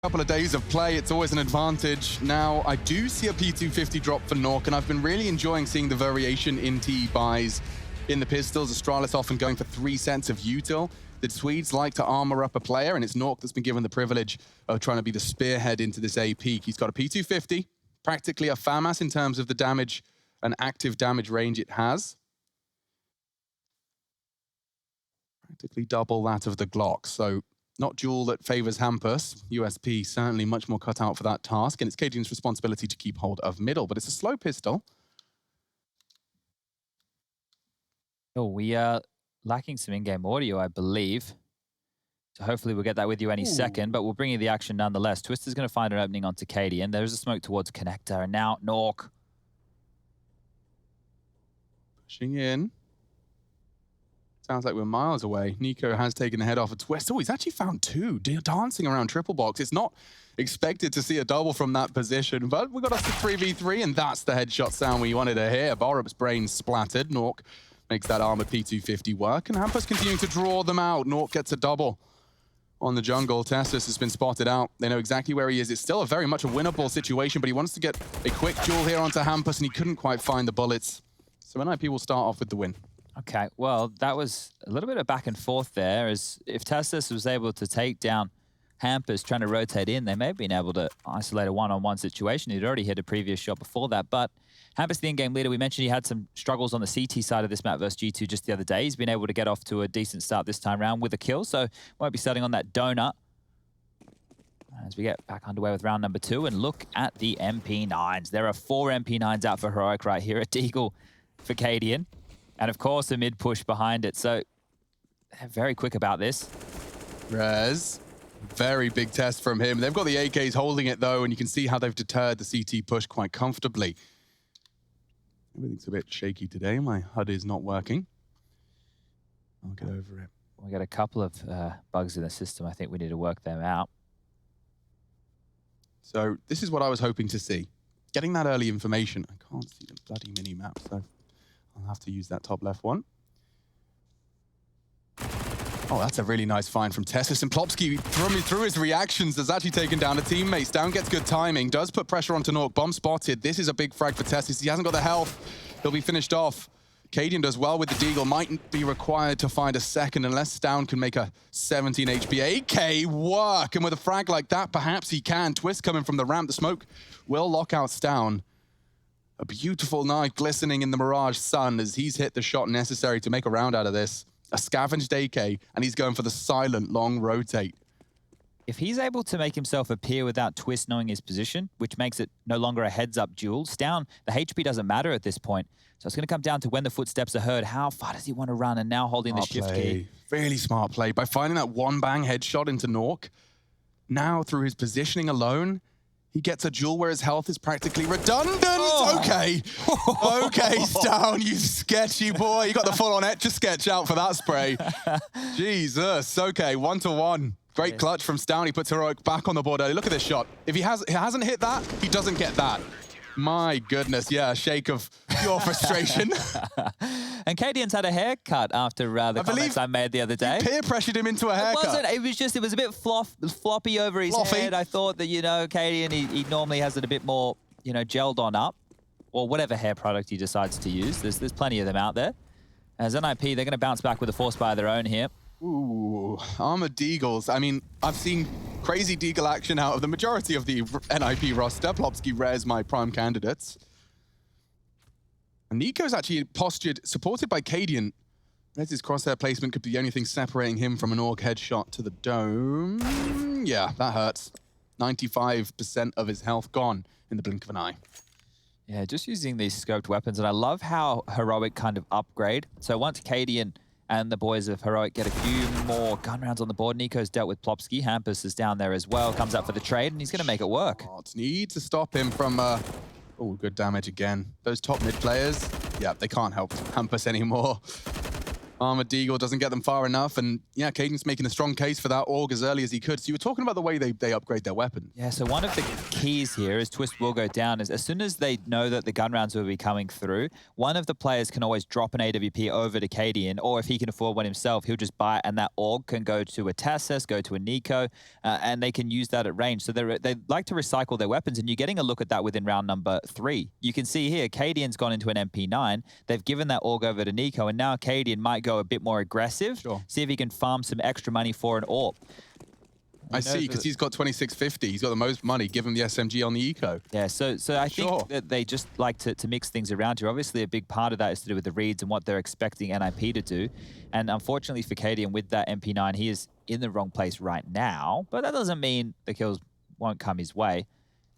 Couple of days of play, it's always an advantage. Now, I do see a P250 drop for Nork, and I've been really enjoying seeing the variation in TE buys in the pistols. Astralis often going for 3 cents of util. The Swedes like to armor up a player, and it's Nork that's been given the privilege of trying to be the spearhead into this A peak. He's got a P250, practically a FAMAS in terms of the damage and active damage range it has. Practically double that of the Glock, so not duel that favors Hampus. USP certainly much more cut out for that task, and it's Cajun's responsibility to keep hold of middle, but it's a slow pistol. Oh, we are lacking some in-game audio, I believe. So hopefully we'll get that with you any second, but we'll bring you the action nonetheless. Twister's going to find an opening onto Katie, and there's a smoke towards Connector, and now Nork. Pushing in. Sounds like we're miles away. Nico has taken the head off of Twist. Oh, he's actually found 2, dancing around triple box. It's not expected to see a double from that position, but we got us to 3v3, and that's the headshot sound we wanted to hear. Borup's brain splattered. Nork makes that armored P250 work, and Hampus continuing to draw them out. Nork gets a double on the jungle. Tessus has been spotted out. They know exactly where he is. It's still very much a winnable situation, but he wants to get a quick duel here onto Hampus, and he couldn't quite find the bullets. So NIP will start off with the win. Okay, well, that was a little bit of back and forth there, as if Tessus was able to take down Hampus trying to rotate in, they may have been able to isolate a one-on-one situation. He'd already hit a previous shot before that, but Hampus, the in-game leader, we mentioned he had some struggles on the CT side of this map versus G2 just the other day. He's been able to get off to a decent start this time around with a kill, so won't be starting on that donut as we get back underway with round number 2. And look at the MP9s. There are 4 MP9s out for Heroic right here at Deagle for Cadian. And of course, a mid push behind it. So they're very quick about this. Rez, very big test from him. They've got the AKs holding it though, and you can see how they've deterred the CT push quite comfortably. Everything's a bit shaky today. My HUD is not working. I'll get over it. We got a couple of bugs in the system. I think we need to work them out. So this is what I was hoping to see. Getting that early information. I can't see the bloody mini-map, so I'll have to use that top left one. Oh, that's a really nice find from Tessus. And Plopsky, through his reactions, has actually taken down a teammate. Down gets good timing, does put pressure onto Nork. Bomb spotted. This is a big frag for Tessus. He hasn't got the health. He'll be finished off. Cadian does well with the Deagle. Might be required to find a second unless Stown can make a 17 HP. AK work. And with a frag like that, perhaps he can. Twist coming from the ramp. The smoke will lock out Stown. A beautiful night glistening in the Mirage sun as he's hit the shot necessary to make a round out of this. A scavenged AK, and he's going for the silent long rotate. If he's able to make himself appear without Twist knowing his position, which makes it no longer a heads-up duel, Stown, the HP doesn't matter at this point. So it's going to come down to when the footsteps are heard. How far does he want to run? And now holding the shift key. Really smart play. By finding that one-bang headshot into Nork, now through his positioning alone, he gets a duel where his health is practically redundant. Oh. Okay. Okay, Stown, you sketchy boy. You got the full-on Etch-a-Sketch out for that spray. Jesus. Okay, 1-1. Great clutch from Stown. He puts Heroic back on the board early. Look at this shot. If he hasn't hit that, he doesn't get that. My goodness, yeah, a shake of pure frustration. And Cadian's had a haircut after the comments I made the other day. Peer pressured him into a haircut. It was a bit floppy over his head. I thought that, you know, Cadian, he normally has it a bit more, you know, gelled on up, or whatever hair product he decides to use. There's plenty of them out there. As NIP, they're going to bounce back with a force by their own here. Ooh, armored Deagles. I mean, I've seen crazy Deagle action out of the majority of the NIP roster. Plopsky, Rez, my prime candidates. And Nico's actually postured, supported by Cadian. Rez's crosshair placement could be the only thing separating him from an Orc headshot to the dome. Yeah, that hurts. 95% of his health gone in the blink of an eye. Yeah, just using these scoped weapons. And I love how Heroic kind of upgrade. So once Cadian and the boys of Heroic get a few more gun rounds on the board, Nico's dealt with Plopsky. Hampus is down there as well, comes up for the trade, and he's going to make it work. Need to stop him from... Oh, good damage again. Those top mid players, yeah, they can't help Hampus anymore. Armored Deagle doesn't get them far enough, and yeah, Caden's making a strong case for that AUG as early as he could. So you were talking about the way they upgrade their weapon. Yeah, so one of the keys here is Twist will go down is as soon as they know that the gun rounds will be coming through, one of the players can always drop an AWP over to Cadian, or if he can afford one himself, he'll just buy it, and that AUG can go to a Tessus, go to a Nico, and they can use that at range. So they like to recycle their weapons, and you're getting a look at that within round number 3. You can see here, Cadian's gone into an MP9, they've given that AUG over to Nico, and now Cadian might go a bit more aggressive, see if he can farm some extra money for an AWP. I see, because he's got 2650. He's got the most money. Give him the SMG on the eco. Yeah, so I think that they just like to mix things around here. Obviously, a big part of that is to do with the reads and what they're expecting NIP to do. And unfortunately for Cadian, with that MP9, he is in the wrong place right now. But that doesn't mean the kills won't come his way.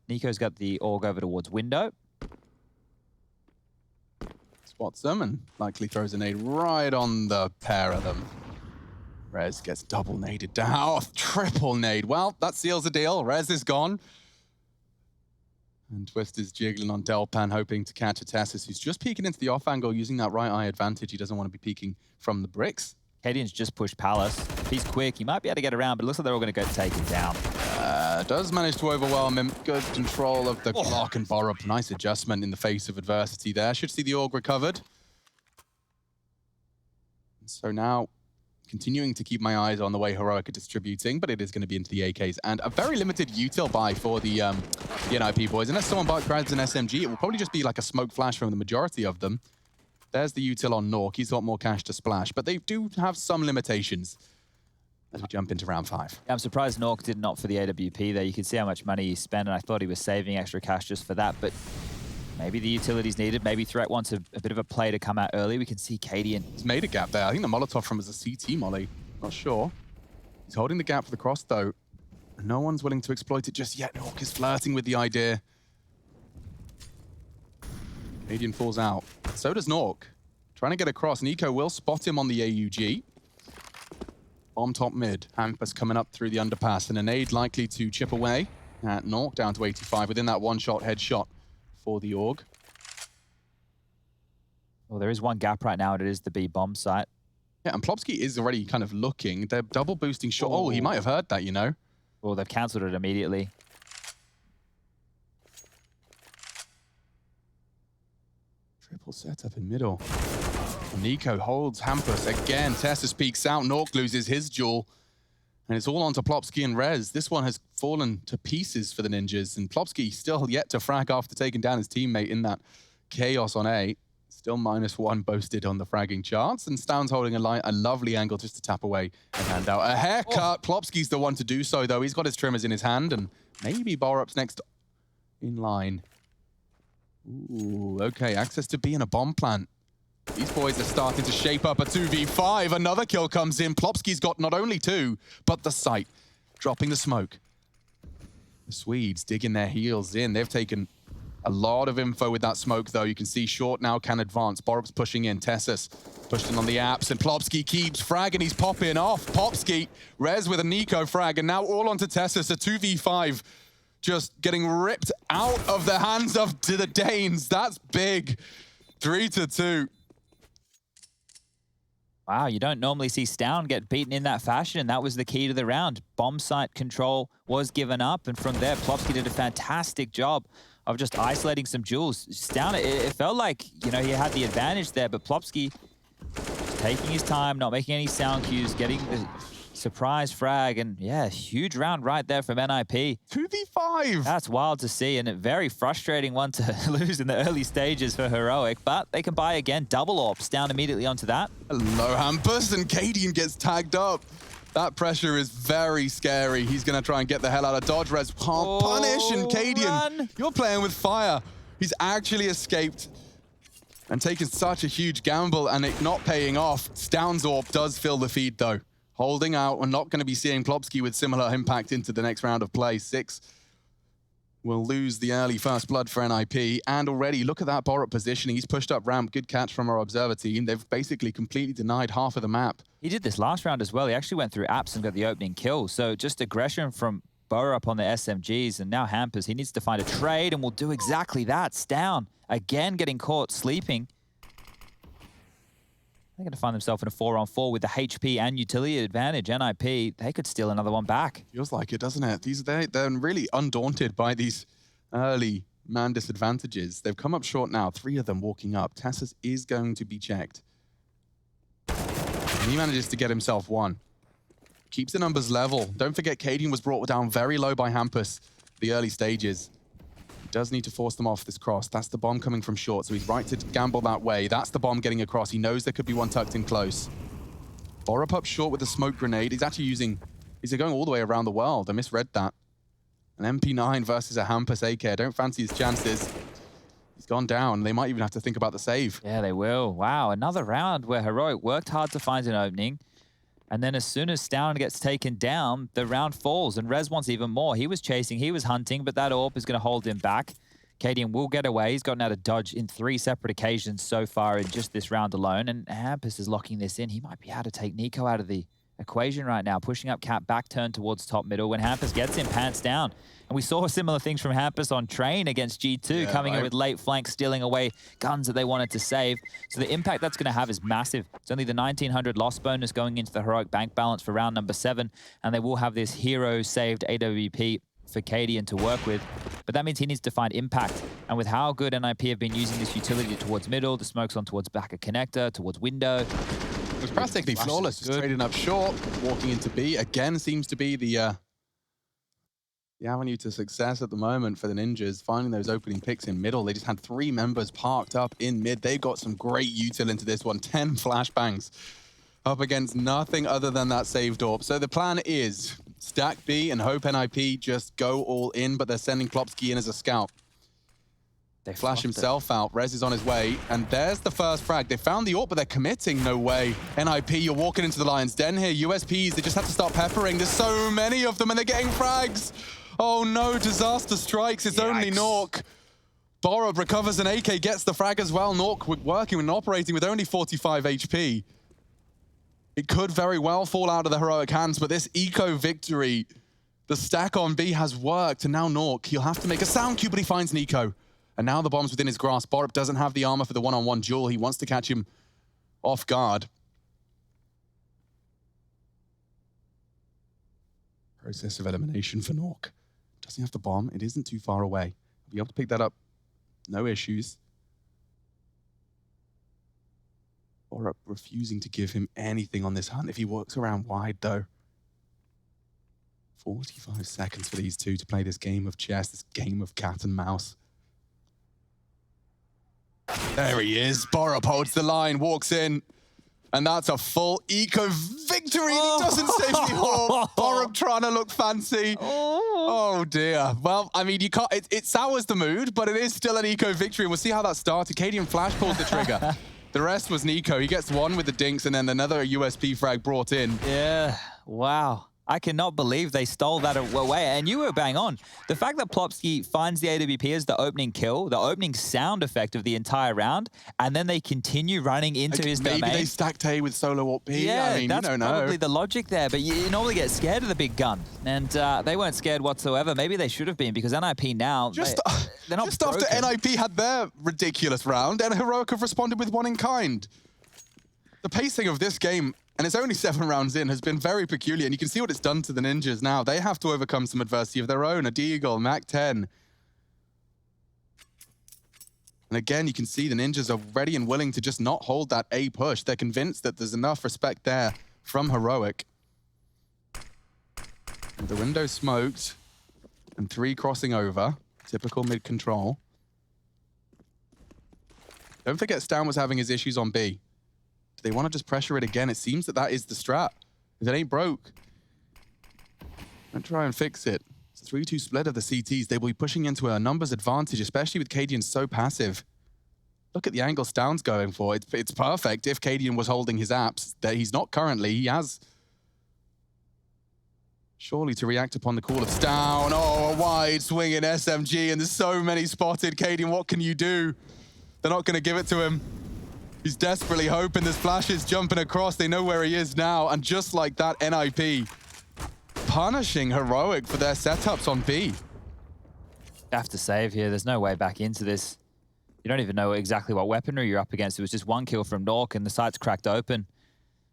Nico's got the AUG over towards window. Spots them and likely throws a nade right on the pair of them. Rez gets double naded down. Oh, triple nade. Well, that seals the deal. Rez is gone. And Twist is jiggling on Delpan, hoping to catch a Tessus, who's just peeking into the off angle, using that right eye advantage. He doesn't want to be peeking from the bricks. Cadian's just pushed Palace. If he's quick, he might be able to get around, but it looks like they're all going to go take him down. Does manage to overwhelm him. Good control of the clock and Borup. Nice adjustment in the face of adversity there. Should see the AUG recovered. So now, continuing to keep my eyes on the way Heroic are distributing, but it is going to be into the AKs. And a very limited util buy for the NIP boys. Unless someone grabs an SMG, it will probably just be like a smoke flash from the majority of them. There's the util on Nork. He's got more cash to splash, but they do have some limitations as we jump into round 5. Yeah, I'm surprised Nork did not for the AWP there. You can see how much money he spent, and I thought he was saving extra cash just for that, but maybe the utility's needed. Maybe Threat wants a bit of a play to come out early. We can see Cadian. He's made a gap there. I think the Molotov from is a CT molly. Not sure. He's holding the gap for the cross, though. No one's willing to exploit it just yet. Nork is flirting with the idea. Cadian falls out. So does Nork. Trying to get across. Nico will spot him on the AUG. Bomb top mid. Hampus coming up through the underpass. And a nade likely to chip away at Nork, down to 85 within that one-shot headshot for the AUG. Well, there is one gap right now, and it is the B bomb site. Yeah, and Plopsky is already kind of looking. They're double boosting shot. Oh, he might have heard that, you know. Well, they've cancelled it immediately. Triple setup in middle. Nico holds Hampus again. Tessus peeks out. Nork loses his duel. And it's all on to Plopsky and Rez. This one has fallen to pieces for the Ninjas. And Plopsky still yet to frag after taking down his teammate in that chaos on A. Still -1 boasted on the fragging charts. And Stoun's holding a lovely angle just to tap away and hand out a haircut. Plopsky's the one to do so, though. He's got his trimmers in his hand. And maybe Borup's next in line. Ooh, okay. Access to B in a bomb plant. These boys are starting to shape up a 2v5. Another kill comes in. Plopsky's got not only 2, but the sight. Dropping the smoke. The Swedes digging their heels in. They've taken a lot of info with that smoke, though. You can see Short now can advance. Borup's pushing in. Tessus pushed in on the apps, and Plopsky keeps fragging. He's popping off. Plopsky, Rez with a Nico frag, and now all onto Tessus. A 2v5 just getting ripped out of the hands of the Danes. That's big. 3-2. Wow, you don't normally see Stoun get beaten in that fashion, and that was the key to the round. Bomb site control was given up, and from there, Plopsky did a fantastic job of just isolating some jewels. Stoun, it felt like, you know, he had the advantage there, but Plopsky taking his time, not making any sound cues, getting the surprise frag, and yeah, huge round right there from NIP. 2v5! That's wild to see, and a very frustrating one to lose in the early stages for Heroic, but they can buy again. Double AWPs down immediately onto that. Hello, Hampus, and Cadian gets tagged up. That pressure is very scary. He's going to try and get the hell out of dodge. Rez can't punish, and Cadian, you're playing with fire. He's actually escaped and taken such a huge gamble, and it not paying off. Stoun's AWP does fill the feed, though. Holding out. We're not going to be seeing Plopsky with similar impact into the next round of play. 6 will lose the early first blood for NIP. And already, look at that Borup positioning. He's pushed up ramp. Good catch from our observer team. They've basically completely denied half of the map. He did this last round as well. He actually went through apps and got the opening kill. So just aggression from Borup on the SMGs. And now Hampers, he needs to find a trade and will do exactly that. Stoun, again, getting caught sleeping. they're going to find themselves in a 4-on-4 with the HP and utility advantage. NIP, they could steal another one back. Feels like it, doesn't it? They're really undaunted by these early man disadvantages. They've come up short now, 3 of them walking up. Tessus is going to be checked. And he manages to get himself one. Keeps the numbers level. Don't forget, Cadian was brought down very low by Hampus the early stages. He does need to force them off this cross. That's the bomb coming from short, so he's right to gamble that way. That's the bomb getting across. He knows there could be one tucked in close. Borup up short with the smoke grenade. He's actually he's going all the way around the world. I misread that. An MP9 versus a Hampus AK. I don't fancy his chances. He's gone down. They might even have to think about the save. Yeah, they will. Wow, another round where Heroic worked hard to find an opening. And then as soon as Stown gets taken down, the round falls. And Rez wants even more. He was chasing, he was hunting, but that AWP is going to hold him back. Cadian will get away. He's gotten out of dodge in 3 separate occasions so far in just this round alone. And Hampus is locking this in. He might be able to take Nico out of the equation right now, pushing up Cap back turn towards top middle. When Hampus gets him, pants down. And we saw similar things from Hampus on Train against G2, coming in with late flank, stealing away guns that they wanted to save. So the impact that's going to have is massive. It's only the 1900 loss bonus going into the Heroic bank balance for round number 7, and they will have this hero-saved AWP for Cadian to work with. But that means he needs to find impact. And with how good NIP have been using this utility towards middle, the smoke's on towards back of connector, towards window. It was practically flawless, just trading up short, walking into B. Again, seems to be the avenue to success at the moment for the Ninjas, finding those opening picks in middle. They just had 3 members parked up in mid. They got some great util into this one. 10 flashbangs up against nothing other than that saved AWP. So the plan is stack B and hope NIP just go all in, but they're sending Plopsky in as a scout. They flash himself out. Rez is on his way, and there's the first frag. They found the AWP, but they're committing. No way. NIP, you're walking into the Lion's Den here. USPs, they just have to start peppering. There's so many of them, and they're getting frags. Oh no, disaster strikes. It's only Nork. Borup recovers an AK, gets the frag as well. Nork working and operating with only 45 HP. It could very well fall out of the Heroic hands, but this eco victory, the stack on B has worked, and now Nork, he'll have to make a sound cue, but he finds Nico. And now the bomb's within his grasp. Borup doesn't have the armor for the one-on-one duel. He wants to catch him off guard. Process of elimination for Nork. Doesn't have the bomb. It isn't too far away. Be able to pick that up. No issues. Borup refusing to give him anything on this hunt. If he works around wide, though. 45 seconds for these two to play this game of chess, this game of cat and mouse. There he is. Borup holds the line, walks in. And that's a full eco victory. He doesn't save the AWP. Borup trying to look fancy. Oh dear. Well, I mean, you can't. It sours the mood, but it is still an eco victory. And we'll see how that started. Cadian Flash pulls the trigger. The rest was Nico. He gets one with the dinks, and then another USP frag brought in. Yeah. Wow. I cannot believe they stole that away. And you were bang on. The fact that Plopsky finds the AWP as the opening kill, the opening sound effect of the entire round, and then they continue running into his domain. Maybe they stacked A with solo AWP B. Yeah, I mean, that's you don't probably know. the logic there. But you normally get scared of the big gun. And they weren't scared whatsoever. Maybe they should have been, because NIP now, they're not Just after NIP had their ridiculous round, and Heroic have responded with one in kind. The pacing of this game, and it's only 7 rounds in, has been very peculiar, and you can see what it's done to the Ninjas now. They have to overcome some adversity of their own. A Deagle, Mac 10. And again, you can see the Ninjas are ready and willing to just not hold that A push. They're convinced that there's enough respect there from Heroic. And the window smoked, and 3 crossing over. Typical mid-control. Don't forget Stan was having his issues on B. They want to just pressure it again. It seems that is the strat. If it ain't broke, don't try and fix it. It's a 3-2 split of the CTs. They will be pushing into a numbers advantage, especially with Cadian so passive. Look at the angle Stown's going for. It's perfect if Cadian was holding his apps. That he's not currently. He has surely to react upon the call of Stown. Oh, a wide swinging SMG, and there's so many spotted. Cadian, what can you do? They're not going to give it to him. He's desperately hoping. There's flashes jumping across. They know where he is now. And just like that, NIP punishing Heroic for their setups on B. Have to save here. There's no way back into this. You don't even know exactly what weaponry you're up against. It was just one kill from Nork and the site's cracked open.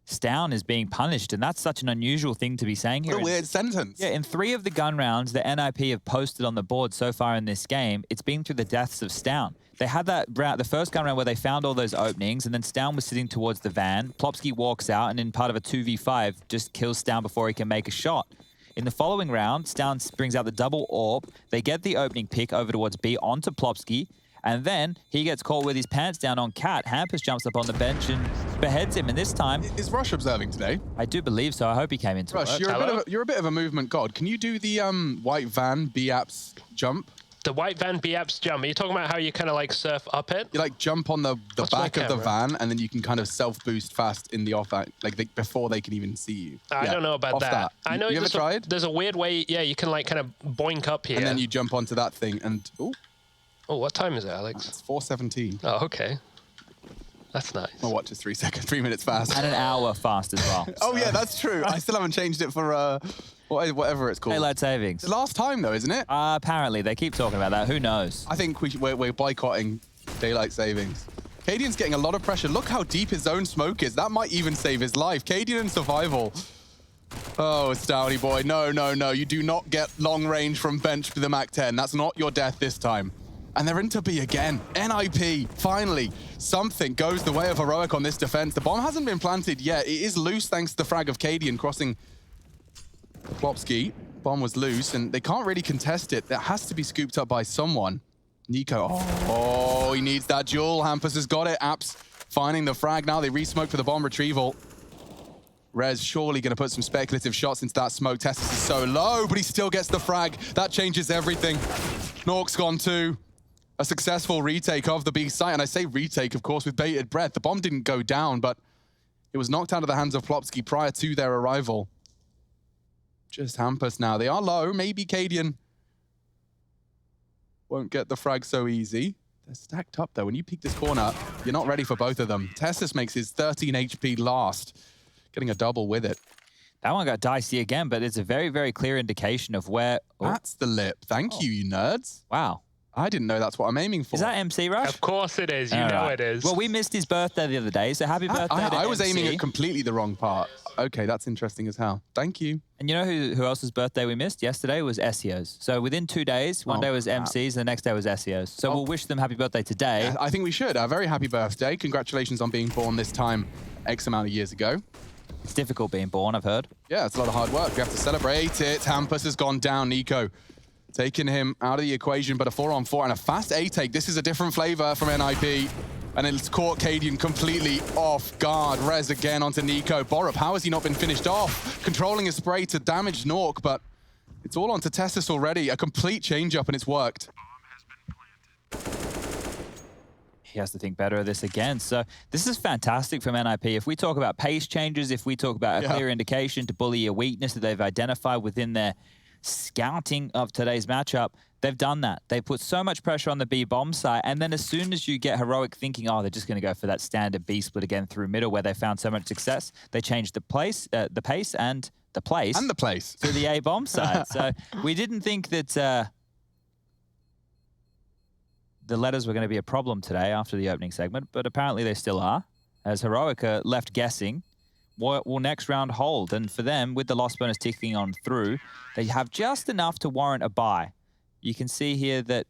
Stown is being punished, and that's such an unusual thing to be saying here. What a weird sentence. Yeah, in 3 of the gun rounds that NIP have posted on the board so far in this game, it's been through the deaths of Stown. They had that round, the first gun round where they found all those openings, and then Stown was sitting towards the van. Plopsky walks out, and in part of a 2v5, just kills Stown before he can make a shot. In the following round, Stown brings out the double orb. They get the opening pick over towards B onto Plopsky, and then he gets caught with his pants down on Cat. Hampus jumps up on the bench and beheads him, and this time... Is Rush observing today? I do believe so. I hope he came into Rush, you're a bit of a movement god. Can you do the white van B-apps jump? The white van B-apps jump. Are you talking about how you kind of like surf up it? You like jump on the back of the van, and then you can kind of self-boost fast in the off, like before they can even see you. I don't know about that. I know you ever tried? There's a weird way, yeah, you can like kind of boink up here. And then you jump onto that thing and... Ooh. Oh, what time is it, Alex? It's 4:17. Oh, okay. That's nice. My watch is 3 minutes fast. And an hour fast as well. Oh, yeah, that's true. I still haven't changed it for whatever it's called. Daylight savings. The last time, though, isn't it? Apparently. They keep talking about that. Who knows? I think we're boycotting daylight savings. Cadian's getting a lot of pressure. Look how deep his zone smoke is. That might even save his life. Cadian in survival. Oh, it's Downy boy. No, no, no. You do not get long range from bench with the MAC-10. That's not your death this time. And they're into B again. NIP, finally, something goes the way of Heroic on this defense. The bomb hasn't been planted yet. It is loose thanks to the frag of Cadian crossing Plopsky. Bomb was loose, and they can't really contest it. That has to be scooped up by someone. Nico, oh, he needs that duel. Hampus has got it. Apps finding the frag now. They re-smoke for the bomb retrieval. Rez surely going to put some speculative shots into that smoke. Testis is so low, but he still gets the frag. That changes everything. Nork's gone too. A successful retake of the B site, and I say retake, of course, with bated breath. The bomb didn't go down, but it was knocked out of the hands of Plopsky prior to their arrival. Just Hampus now. They are low. Maybe Cadian won't get the frag so easy. They're stacked up, though. When you peek this corner, you're not ready for both of them. Testis makes his 13 HP last, getting a double with it. That one got dicey again, but it's a very, very clear indication of where... Oh. That's the lip. Thank you, you nerds. Wow. I didn't know that's what I'm aiming for. Is that MC Rush? Of course it is. You know it is. Well, we missed his birthday the other day, so happy birthday to I was MC. aiming at completely the wrong part. Okay, that's interesting as hell. Thank you. And you know who else's birthday we missed? Yesterday was SEO's. So within 2 days, one day was MC's, and the next day was SEO's. So we'll wish them happy birthday today. I think we should. A very happy birthday. Congratulations on being born this time X amount of years ago. It's difficult being born, I've heard. Yeah, it's a lot of hard work. We have to celebrate it. Hampus has gone down. Nico taking him out of the equation, but a 4-on-4 and a fast A-take. This is a different flavor from NIP. And it's caught Cadian completely off guard. Rez again onto Nico. Borup, how has he not been finished off? Controlling his spray to damage Nork, but it's all onto Testis already. A complete change-up, and it's worked. He has to think better of this again. So this is fantastic from NIP. If we talk about pace changes, if we talk about a clear indication to bully a weakness that they've identified within their scouting of today's matchup, they've done that. They put so much pressure on the B bomb site, and then as soon as you get Heroic thinking, oh, they're just going to go for that standard B split again through middle where they found so much success, they changed the pace and the place to the A bomb side. So we didn't think that the letters were going to be a problem today after the opening segment, but apparently they still are, as Heroic are left guessing what will next round hold. And for them, with the loss bonus ticking on through, they have just enough to warrant a buy. You can see here that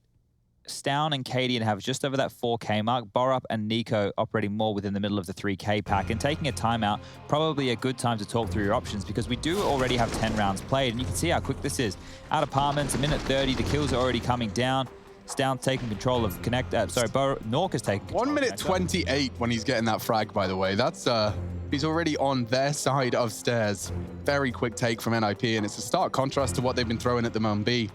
Stown and Cadian have just over that 4K mark. Borup and Nico operating more within the middle of the 3K pack, and taking a timeout, probably a good time to talk through your options, because we do already have 10 rounds played, and you can see how quick this is. Out apartments, a minute 30, the kills are already coming down. Stown taking control of Nork is taking control. 1 minute 28 when he's getting that frag, by the way. That's, he's already on their side of stairs. Very quick take from NIP, and it's a stark contrast to what they've been throwing at the Mon B.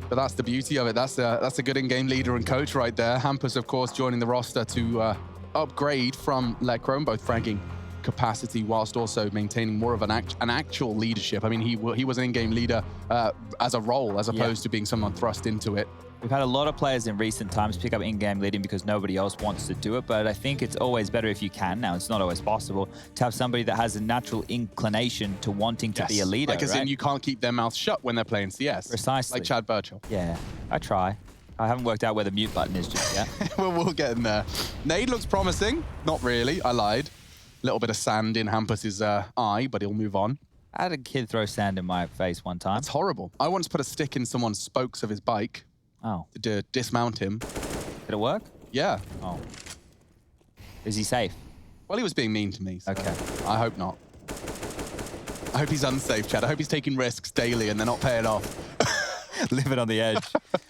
But that's the beauty of it. That's a good in-game leader and coach right there. Hampus, of course, joining the roster to upgrade from Lechrome, both fragging capacity whilst also maintaining more of an actual leadership. I mean, he was an in-game leader as a role, as opposed to being someone thrust into it. We've had a lot of players in recent times pick up in-game leading because nobody else wants to do it, but I think it's always better if you can. Now, it's not always possible to have somebody that has a natural inclination to wanting to be a leader, like as in you can't keep their mouth shut when they're playing CS. Precisely. Like Chad Birchall. Yeah, I try. I haven't worked out where the mute button is just yet. Well, we'll get in there. Nade looks promising. Not really. I lied. A little bit of sand in Hampus's eye, but he'll move on. I had a kid throw sand in my face one time. That's horrible. I once put a stick in someone's spokes of his bike to dismount him. Did it work? Yeah. Oh. Is he safe? Well, he was being mean to me. So Okay. I hope not. I hope he's unsafe, Chad. I hope he's taking risks daily and they're not paying off. Living on the edge.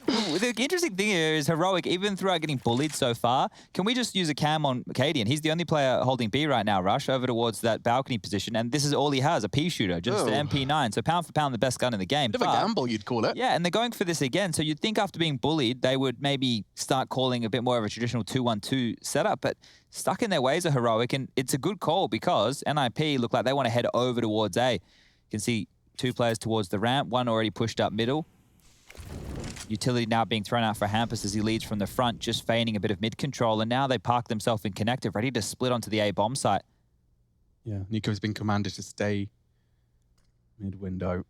The interesting thing here is Heroic, even throughout getting bullied so far, can we just use a cam on Cadian? He's the only player holding B right now, Rush, over towards that balcony position, and this is all he has, a P shooter, just an MP9. So pound for pound, the best gun in the game. Bit of a gamble, you'd call it. Yeah, and they're going for this again. So you'd think after being bullied, they would maybe start calling a bit more of a traditional 2-1-2 setup, but stuck in their ways are Heroic, and it's a good call because NIP look like they want to head over towards A. You can see two players towards the ramp, one already pushed up middle. Utility now being thrown out for Hampus as he leads from the front, just feigning a bit of mid-control, and now they park themselves in connective, ready to split onto the A bomb site. Yeah, Nico's been commanded to stay mid-window.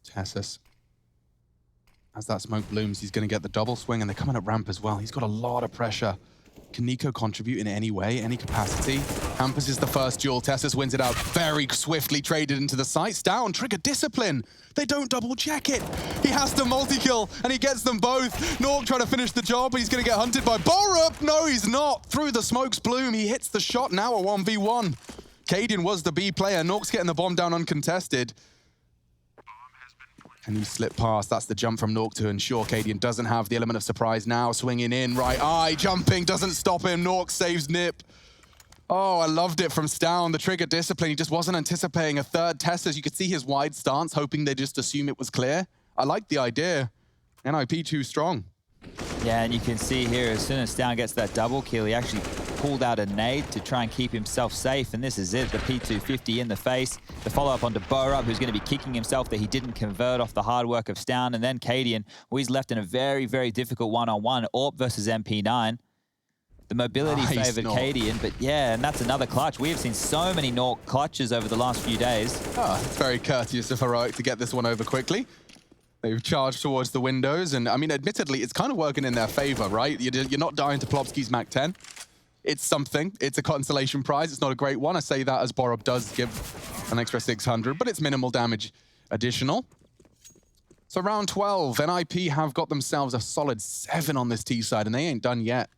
Tessus. As that smoke blooms, he's going to get the double swing, and they're coming up ramp as well. He's got a lot of pressure. Can Nico contribute in any way, any capacity? Hampus is the first duel. Tessus wins it out very swiftly, traded into the sights. Down, trigger discipline. They don't double check it. He has to multi-kill, and he gets them both. Nork trying to finish the job, but he's going to get hunted by Borup. No, he's not. Through the smoke's bloom, he hits the shot. Now a 1v1. Cadian was the B player. Nork's getting the bomb down uncontested. And he slipped past. That's the jump from Nork to ensure Cadian doesn't have the element of surprise now. Swinging in, right eye, jumping, doesn't stop him. Nork saves Nip. Oh, I loved it from Stown. The trigger discipline. He just wasn't anticipating a third test. As you could see his wide stance, hoping they just assume it was clear. I like the idea. NIP too strong. Yeah, and you can see here, as soon as Stown gets that double kill, he actually pulled out a nade to try and keep himself safe, and this is it, the P250 in the face. The follow-up onto Borup, who's going to be kicking himself that he didn't convert off the hard work of Stown, and then Cadian, who he's left in a very, very difficult one-on-one, AWP versus MP9. The mobility favored Cadian, but yeah, and that's another clutch. We have seen so many Nork clutches over the last few days. Oh, it's very courteous of Heroic to get this one over quickly. They've charged towards the windows, and I mean, admittedly, it's kind of working in their favor, right? You're not dying to Plopski's Mac 10. It's something. It's a consolation prize. It's not a great one. I say that as Borup does give an extra 600, but it's minimal damage additional. So round 12, NIP have got themselves a solid 7 on this T side, and they ain't done yet.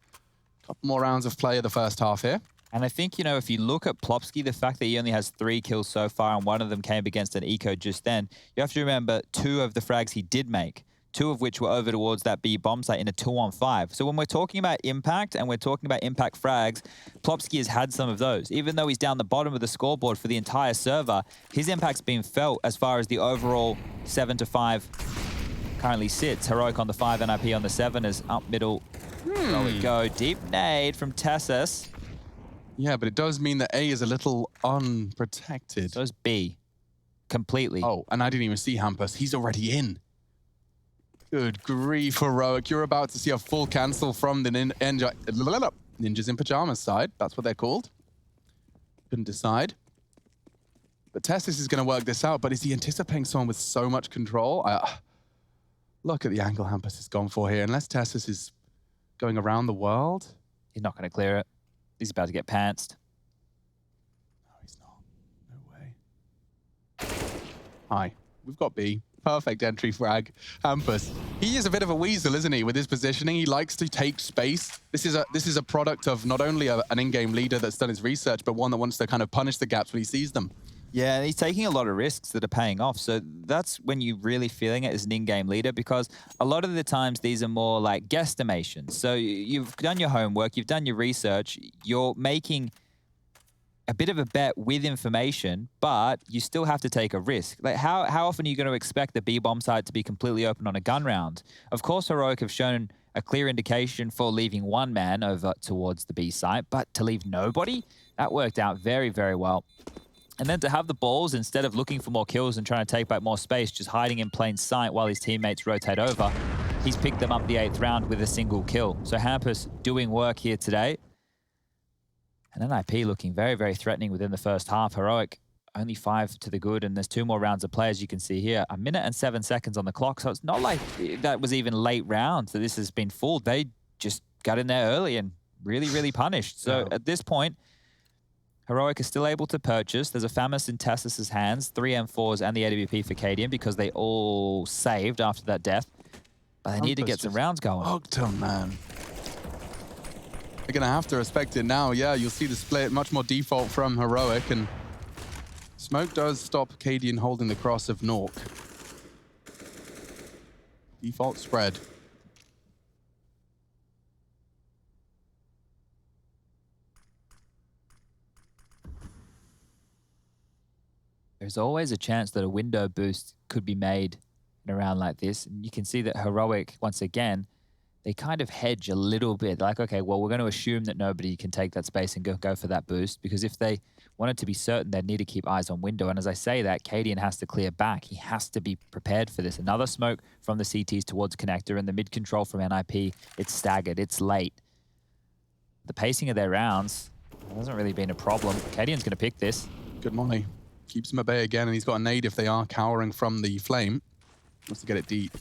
Couple more rounds of play of the first half here. And I think, you know, if you look at Plopski, the fact that he only has 3 kills so far and one of them came against an eco just then, you have to remember 2 of the frags he did make, 2 of which were over towards that B bomb site in a 2-on-5. So when we're talking about impact and we're talking about impact frags, Plopski has had some of those. Even though he's down the bottom of the scoreboard for the entire server, his impact's been felt as far as the overall 7-5 currently sits. Heroic on the 5, NIP on the 7 is up middle. There we go. Deep nade from Tessus. Yeah, but it does mean that A is a little unprotected. So is B. Completely. Oh, and I didn't even see Hampus. He's already in. Good grief, Heroic. You're about to see a full cancel from the Ninjas in Pyjamas side. That's what they're called. Couldn't decide. But Tessus is going to work this out, but is he anticipating someone with so much control? Look at the angle Hampus has gone for here. Unless Tessus is going around the world. He's not going to clear it. He's about to get pantsed. No, he's not. No way. Hi, we've got B. Perfect entry frag. Hampus. He is a bit of a weasel, isn't he, with his positioning? He likes to take space. This is a product of not only an in-game leader that's done his research, but one that wants to kind of punish the gaps when he sees them. Yeah, and he's taking a lot of risks that are paying off. So that's when you're really feeling it as an in-game leader, because a lot of the times these are more like guesstimations. So you've done your homework, you've done your research, you're making a bit of a bet with information, but you still have to take a risk. Like how often are you going to expect the B bomb site to be completely open on a gun round? Of course, Heroic have shown a clear indication for leaving one man over towards the B site, but to leave nobody, that worked out very, very well. And then to have the balls, instead of looking for more kills and trying to take back more space, just hiding in plain sight while his teammates rotate over, he's picked them up the 8th round with a single kill. So Hampus doing work here today. And NIP looking very, very threatening within the first half. Heroic only 5 to the good, and there's 2 more rounds of play, as you can see here. 1 minute and 7 seconds on the clock, so it's not like that was even late rounds that this has been fooled. They just got in there early and really, really punished. So at this point, Heroic is still able to purchase. There's a Pyjamas in Tessus's hands, 3 M4s and the AWP for KDM because they all saved after that death. But they need to get some rounds going. Hugged him, man. They're going to have to respect it now. Yeah, you'll see the split, much more default from Heroic, and Smoke does stop Cadian holding the cross of Nork. Default spread. There's always a chance that a window boost could be made in a round like this. And you can see that Heroic, once again, they kind of hedge a little bit. Like, okay, well, we're going to assume that nobody can take that space and go for that boost, because if they wanted to be certain, they'd need to keep eyes on window. And as I say that, Cadian has to clear back. He has to be prepared for this. Another smoke from the CTs towards connector, and the mid control from NIP. It's staggered. It's late. The pacing of their rounds hasn't really been a problem. Cadian's going to pick this. Good molly. Keeps him at bay again, and he's got a nade if they are cowering from the flame. Wants to get it deep.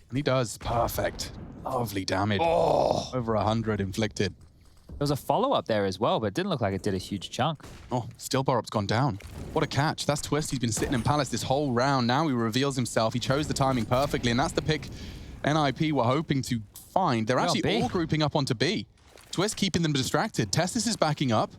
And he does. Perfect. Lovely damage. Oh, over 100 inflicted. There was a follow-up there as well, but it didn't look like it did a huge chunk. Oh, Stillborup's gone down. What a catch. That's Twist. He's been sitting in Palace this whole round. Now he reveals himself. He chose the timing perfectly, and that's the pick NIP were hoping to find. They're actually all grouping up onto B. Twist keeping them distracted. Testis is backing up.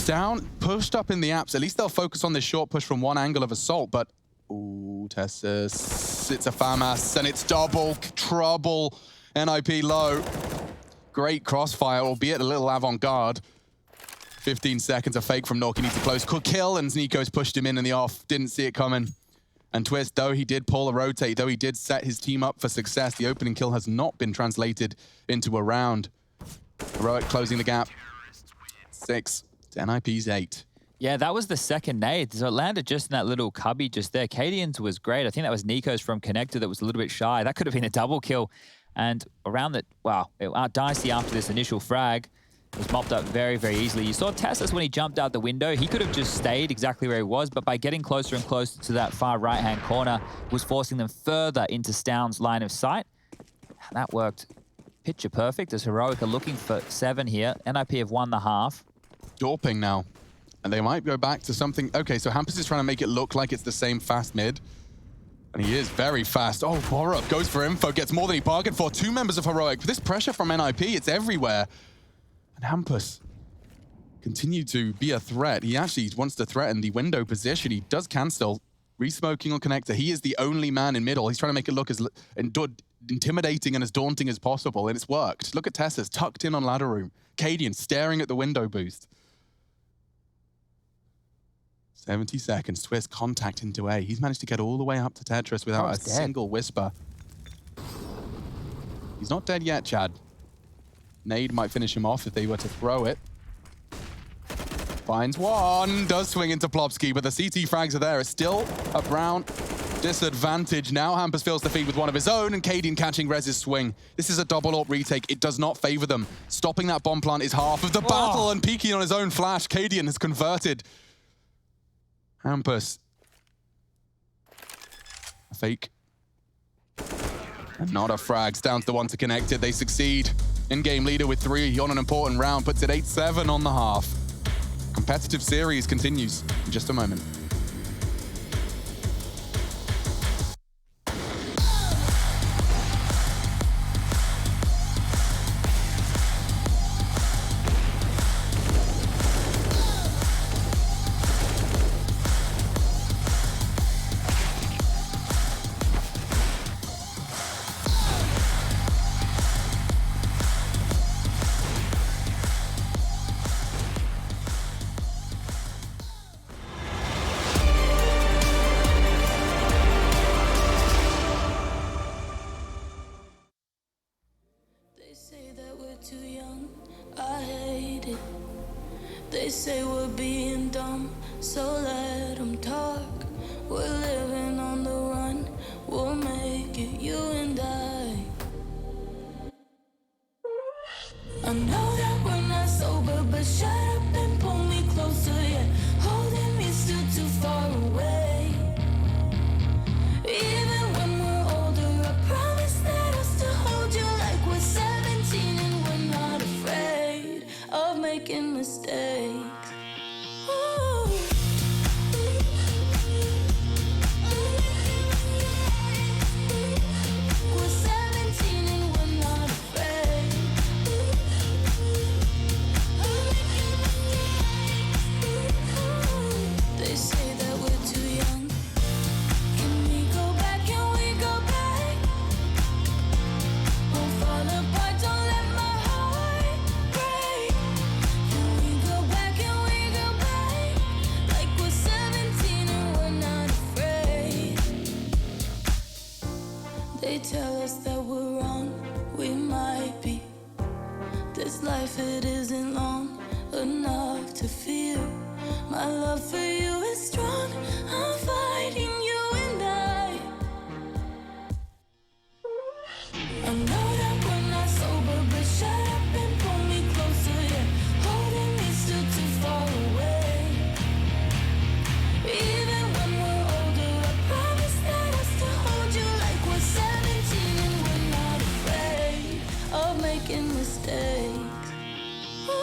Down, pushed up in the apps. At least they'll focus on this short push from one angle of assault, but ooh, Tessus. It's a Pyjamas, and it's double trouble. NIP low. Great crossfire, albeit a little avant-garde. 15 seconds, a fake from Nork. He needs to close. Could kill, and Nico's pushed him in the off. Didn't see it coming. And Twist, though he did pull a rotate, though he did set his team up for success, the opening kill has not been translated into a round. Heroic closing the gap. 6 to NIP's 8. Yeah, that was the second nade. So it landed just in that little cubby just there. Cadian's was great. I think that was Nico's from connector that was a little bit shy. That could have been a double kill. And around that, wow, Dicey after this initial frag was mopped up very, very easily. You saw Tessus when he jumped out the window. He could have just stayed exactly where he was, but by getting closer and closer to that far right-hand corner, was forcing them further into Stound's line of sight. And that worked picture perfect as Heroic are looking for 7 here. NIP have won the half. Dorping now. And they might go back to something. Okay, so Hampus is trying to make it look like it's the same fast mid. And he is very fast. Oh, Borup goes for info, gets more than he bargained for. 2 members of Heroic. This pressure from NIP, it's everywhere. And Hampus continue to be a threat. He actually wants to threaten the window position. He does cancel. Re-smoking on connector. He is the only man in middle. He's trying to make it look as intimidating and as daunting as possible, and it's worked. Look at Tessus tucked in on ladder room. Cadian staring at the window boost. 70 seconds. Twist contact into A. He's managed to get all the way up to Tetris without a single whisper. He's not dead yet, Chad. Nade might finish him off if they were to throw it. Finds one. Does swing into Plopsky, but the CT frags are there. It's still a Brown disadvantage. Now Hampus fills the feed with one of his own, and Cadian catching Rez's swing. This is a double AWP retake. It does not favor them. Stopping that bomb plant is half of the battle, and peeking on his own flash. Cadian has converted. Hampus. A fake. And not a frag. Stound's the one to connect it. They succeed. In-game leader with 3 on an important round. Puts it 8-7 on the half. Competitive series continues in just a moment. They say we're being dumb, so let them talk. We're living on the run, we'll make it, you and I. I know that we're not sober, but shut up and pull me closer, yeah. Holding me still They tell us that we're wrong, we might be. This life, it isn't long enough to feel. My love for you is strong, I'm fighting you and I know that we're not sober, but shut up and pull me closer, yeah. Holding me still too far away. Even when we're older, I promise that I'll still hold you like we're 17 and we're not afraid of making mistakes. Ooh.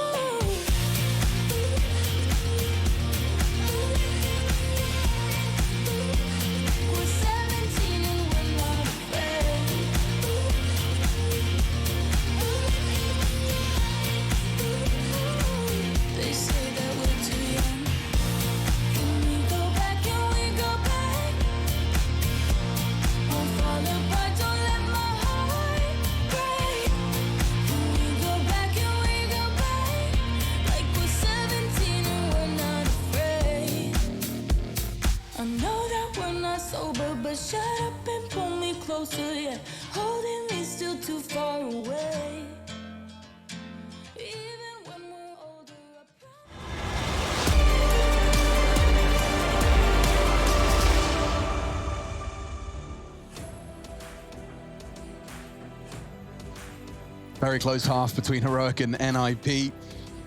We're 17 and we're not afraid. They say that we're too young. Can we go back? Can we go back? Won't fall apart, don't let my heart break. Can we go back? Can we go back? Like we're 17 and we're not afraid. I know that we're not sober, but shut up and pull me closer, yeah. Holding me still too far away. Even when we're older, I promise. Very close half between Heroic and NIP.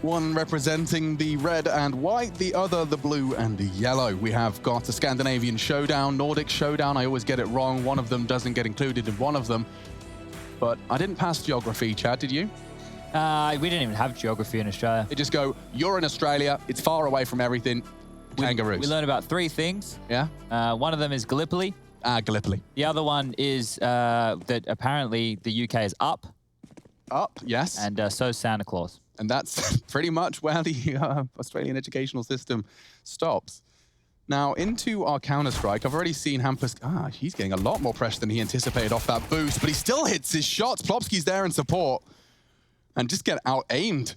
One representing the red and white, the other the blue and the yellow. We have got a Scandinavian showdown, Nordic showdown. I always get it wrong. One of them doesn't get included in one of them. But I didn't pass geography, Chad, did you? We didn't even have geography in Australia. They just go, you're in Australia, it's far away from everything. Kangaroos. We learned about 3 things. Yeah? One of them is Gallipoli. Gallipoli. The other one is that apparently the UK is up, Up, yes. and so is Santa Claus. And that's pretty much where the Australian educational system stops. Now, into our Counter-Strike, I've already seen Hampus... he's getting a lot more pressure than he anticipated off that boost, but he still hits his shots. Plopsky's there in support. And just get out-aimed.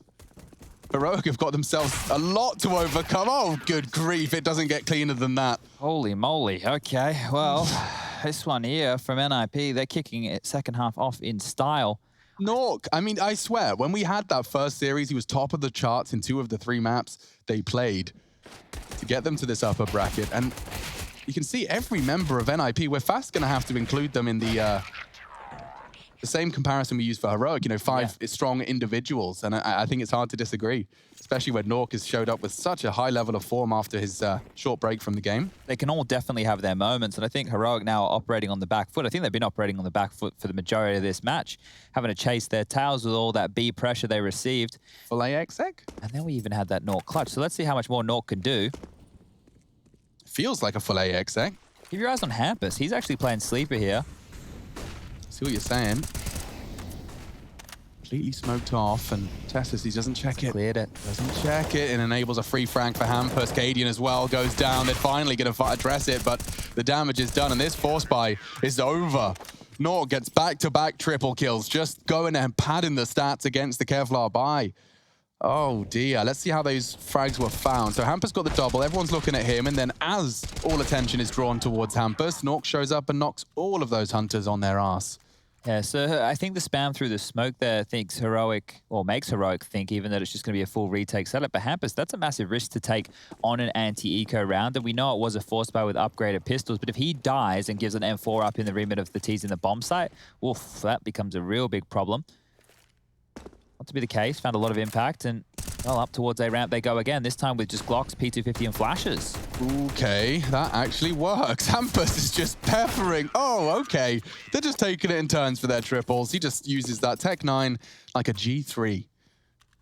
Heroic have got themselves a lot to overcome. Oh, good grief. It doesn't get cleaner than that. Holy moly. Okay, well, this one here from NIP, they're kicking it second half off in style. Nork, I mean, I swear, when we had that first series, he was top of the charts in 2 of the 3 maps they played to get them to this upper bracket. And you can see every member of NIP, we're fast going to have to include them in the same comparison we use for Heroic, 5 strong individuals. And I think it's hard to disagree, especially when Nork has showed up with such a high level of form after his short break from the game. They can all definitely have their moments, and I think Heroic now are operating on the back foot. I think they've been operating on the back foot for the majority of this match, having to chase their tails with all that B pressure they received. Full AXEC? And then we even had that Nork clutch. So let's see how much more Nork can do. Feels like a full AXEC. Keep your eyes on Hampus. He's actually playing sleeper here. See what you're saying. Completely smoked off, and Tessus, he doesn't check it. Cleared it. Doesn't check it, and enables a free frank for Hampus. Cadian as well goes down. They're finally going to address it, but the damage is done, and this force buy is over. Nork gets back-to-back triple kills, just going and padding the stats against the Kevlar buy. Oh dear, let's see how those frags were found. So Hampus got the double, everyone's looking at him, and then as all attention is drawn towards Hampus, Nork shows up and knocks all of those hunters on their ass. Yeah, so I think the spam through the smoke there thinks Heroic, or makes Heroic think even that it's just going to be a full retake setup. But Hampus, that's a massive risk to take on an anti-eco round. And we know it was a force buy with upgraded pistols, but if he dies and gives an M4 up in the remit of the T's in the bomb site, oof, that becomes a real big problem. Not to be the case, found a lot of impact, and well, up towards A ramp they go again, this time with just Glocks, P250 and flashes. Okay, that actually works. Hampus is just peppering. Oh, okay. They're just taking it in turns for their triples. He just uses that Tech 9 like a G3.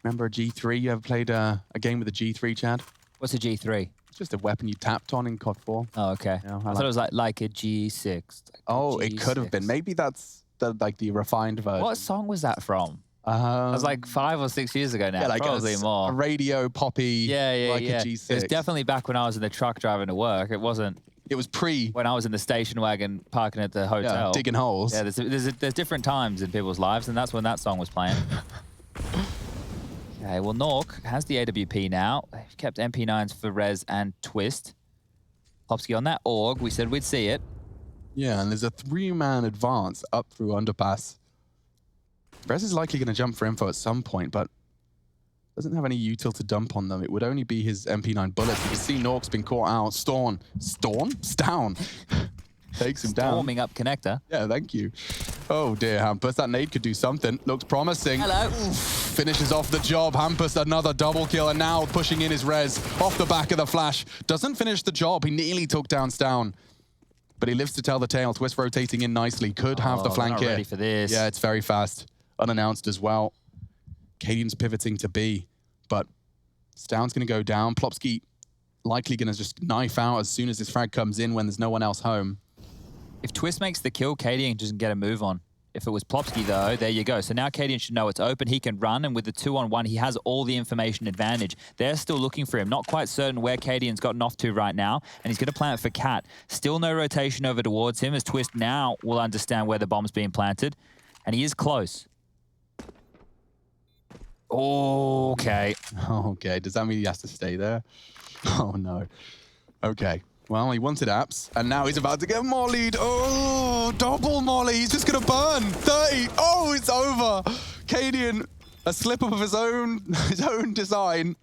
Remember a G3? You ever played a game with a G3, Chad? What's a G3? It's just a weapon you tapped on in COD 4. Oh, okay. You know, I thought it was like a G6. Like oh, a it could have been. G6. Maybe that's the refined version. What song was that from? It was like 5 or 6 years ago now, yeah, like probably more. A radio poppy, like a G6. It was definitely back when I was in the truck driving to work. It wasn't. It was pre. When I was in the station wagon parking at the hotel. Yeah, digging holes. Yeah, there's different times in people's lives, and that's when that song was playing. Okay, well, Nork has the AWP now. They've kept MP9s for Rez and Twist. Popsky on that AUG, we said we'd see it. Yeah, and there's a 3-man advance up through underpass. Rez is likely going to jump for info at some point, but doesn't have any util to dump on them. It would only be his MP9 bullets. You can see Nork's been caught out. Storm? Down. Takes him down. Storming up connector. Yeah, thank you. Oh dear, Hampus. That nade could do something. Looks promising. Hello. Oof, finishes off the job. Hampus, another double kill, and now pushing in his res off the back of the flash. Doesn't finish the job. He nearly took down Stown. But he lives to tell the tale. Twist rotating in nicely. Could have the flank not here. ready for this. Yeah, it's very fast. Unannounced as well. Cadian's pivoting to B, but Stown's going to go down. Plopsky likely going to just knife out as soon as this frag comes in when there's no one else home. If Twist makes the kill, Cadian doesn't get a move on. If it was Plopsky, though, there you go. So now Cadian should know it's open. He can run, and with the 2-on-1, he has all the information advantage. They're still looking for him. Not quite certain where Cadian's gotten off to right now, and he's going to plant for Cat. Still no rotation over towards him, as Twist now will understand where the bomb's being planted, and he is close. Okay. Okay, does that mean he has to stay there? Oh, no. Okay. Well, he wanted apps, and now he's about to get mollied. Oh, double molly. He's just going to burn. 30. Oh, it's over. Cadian, a slip-up of his own design.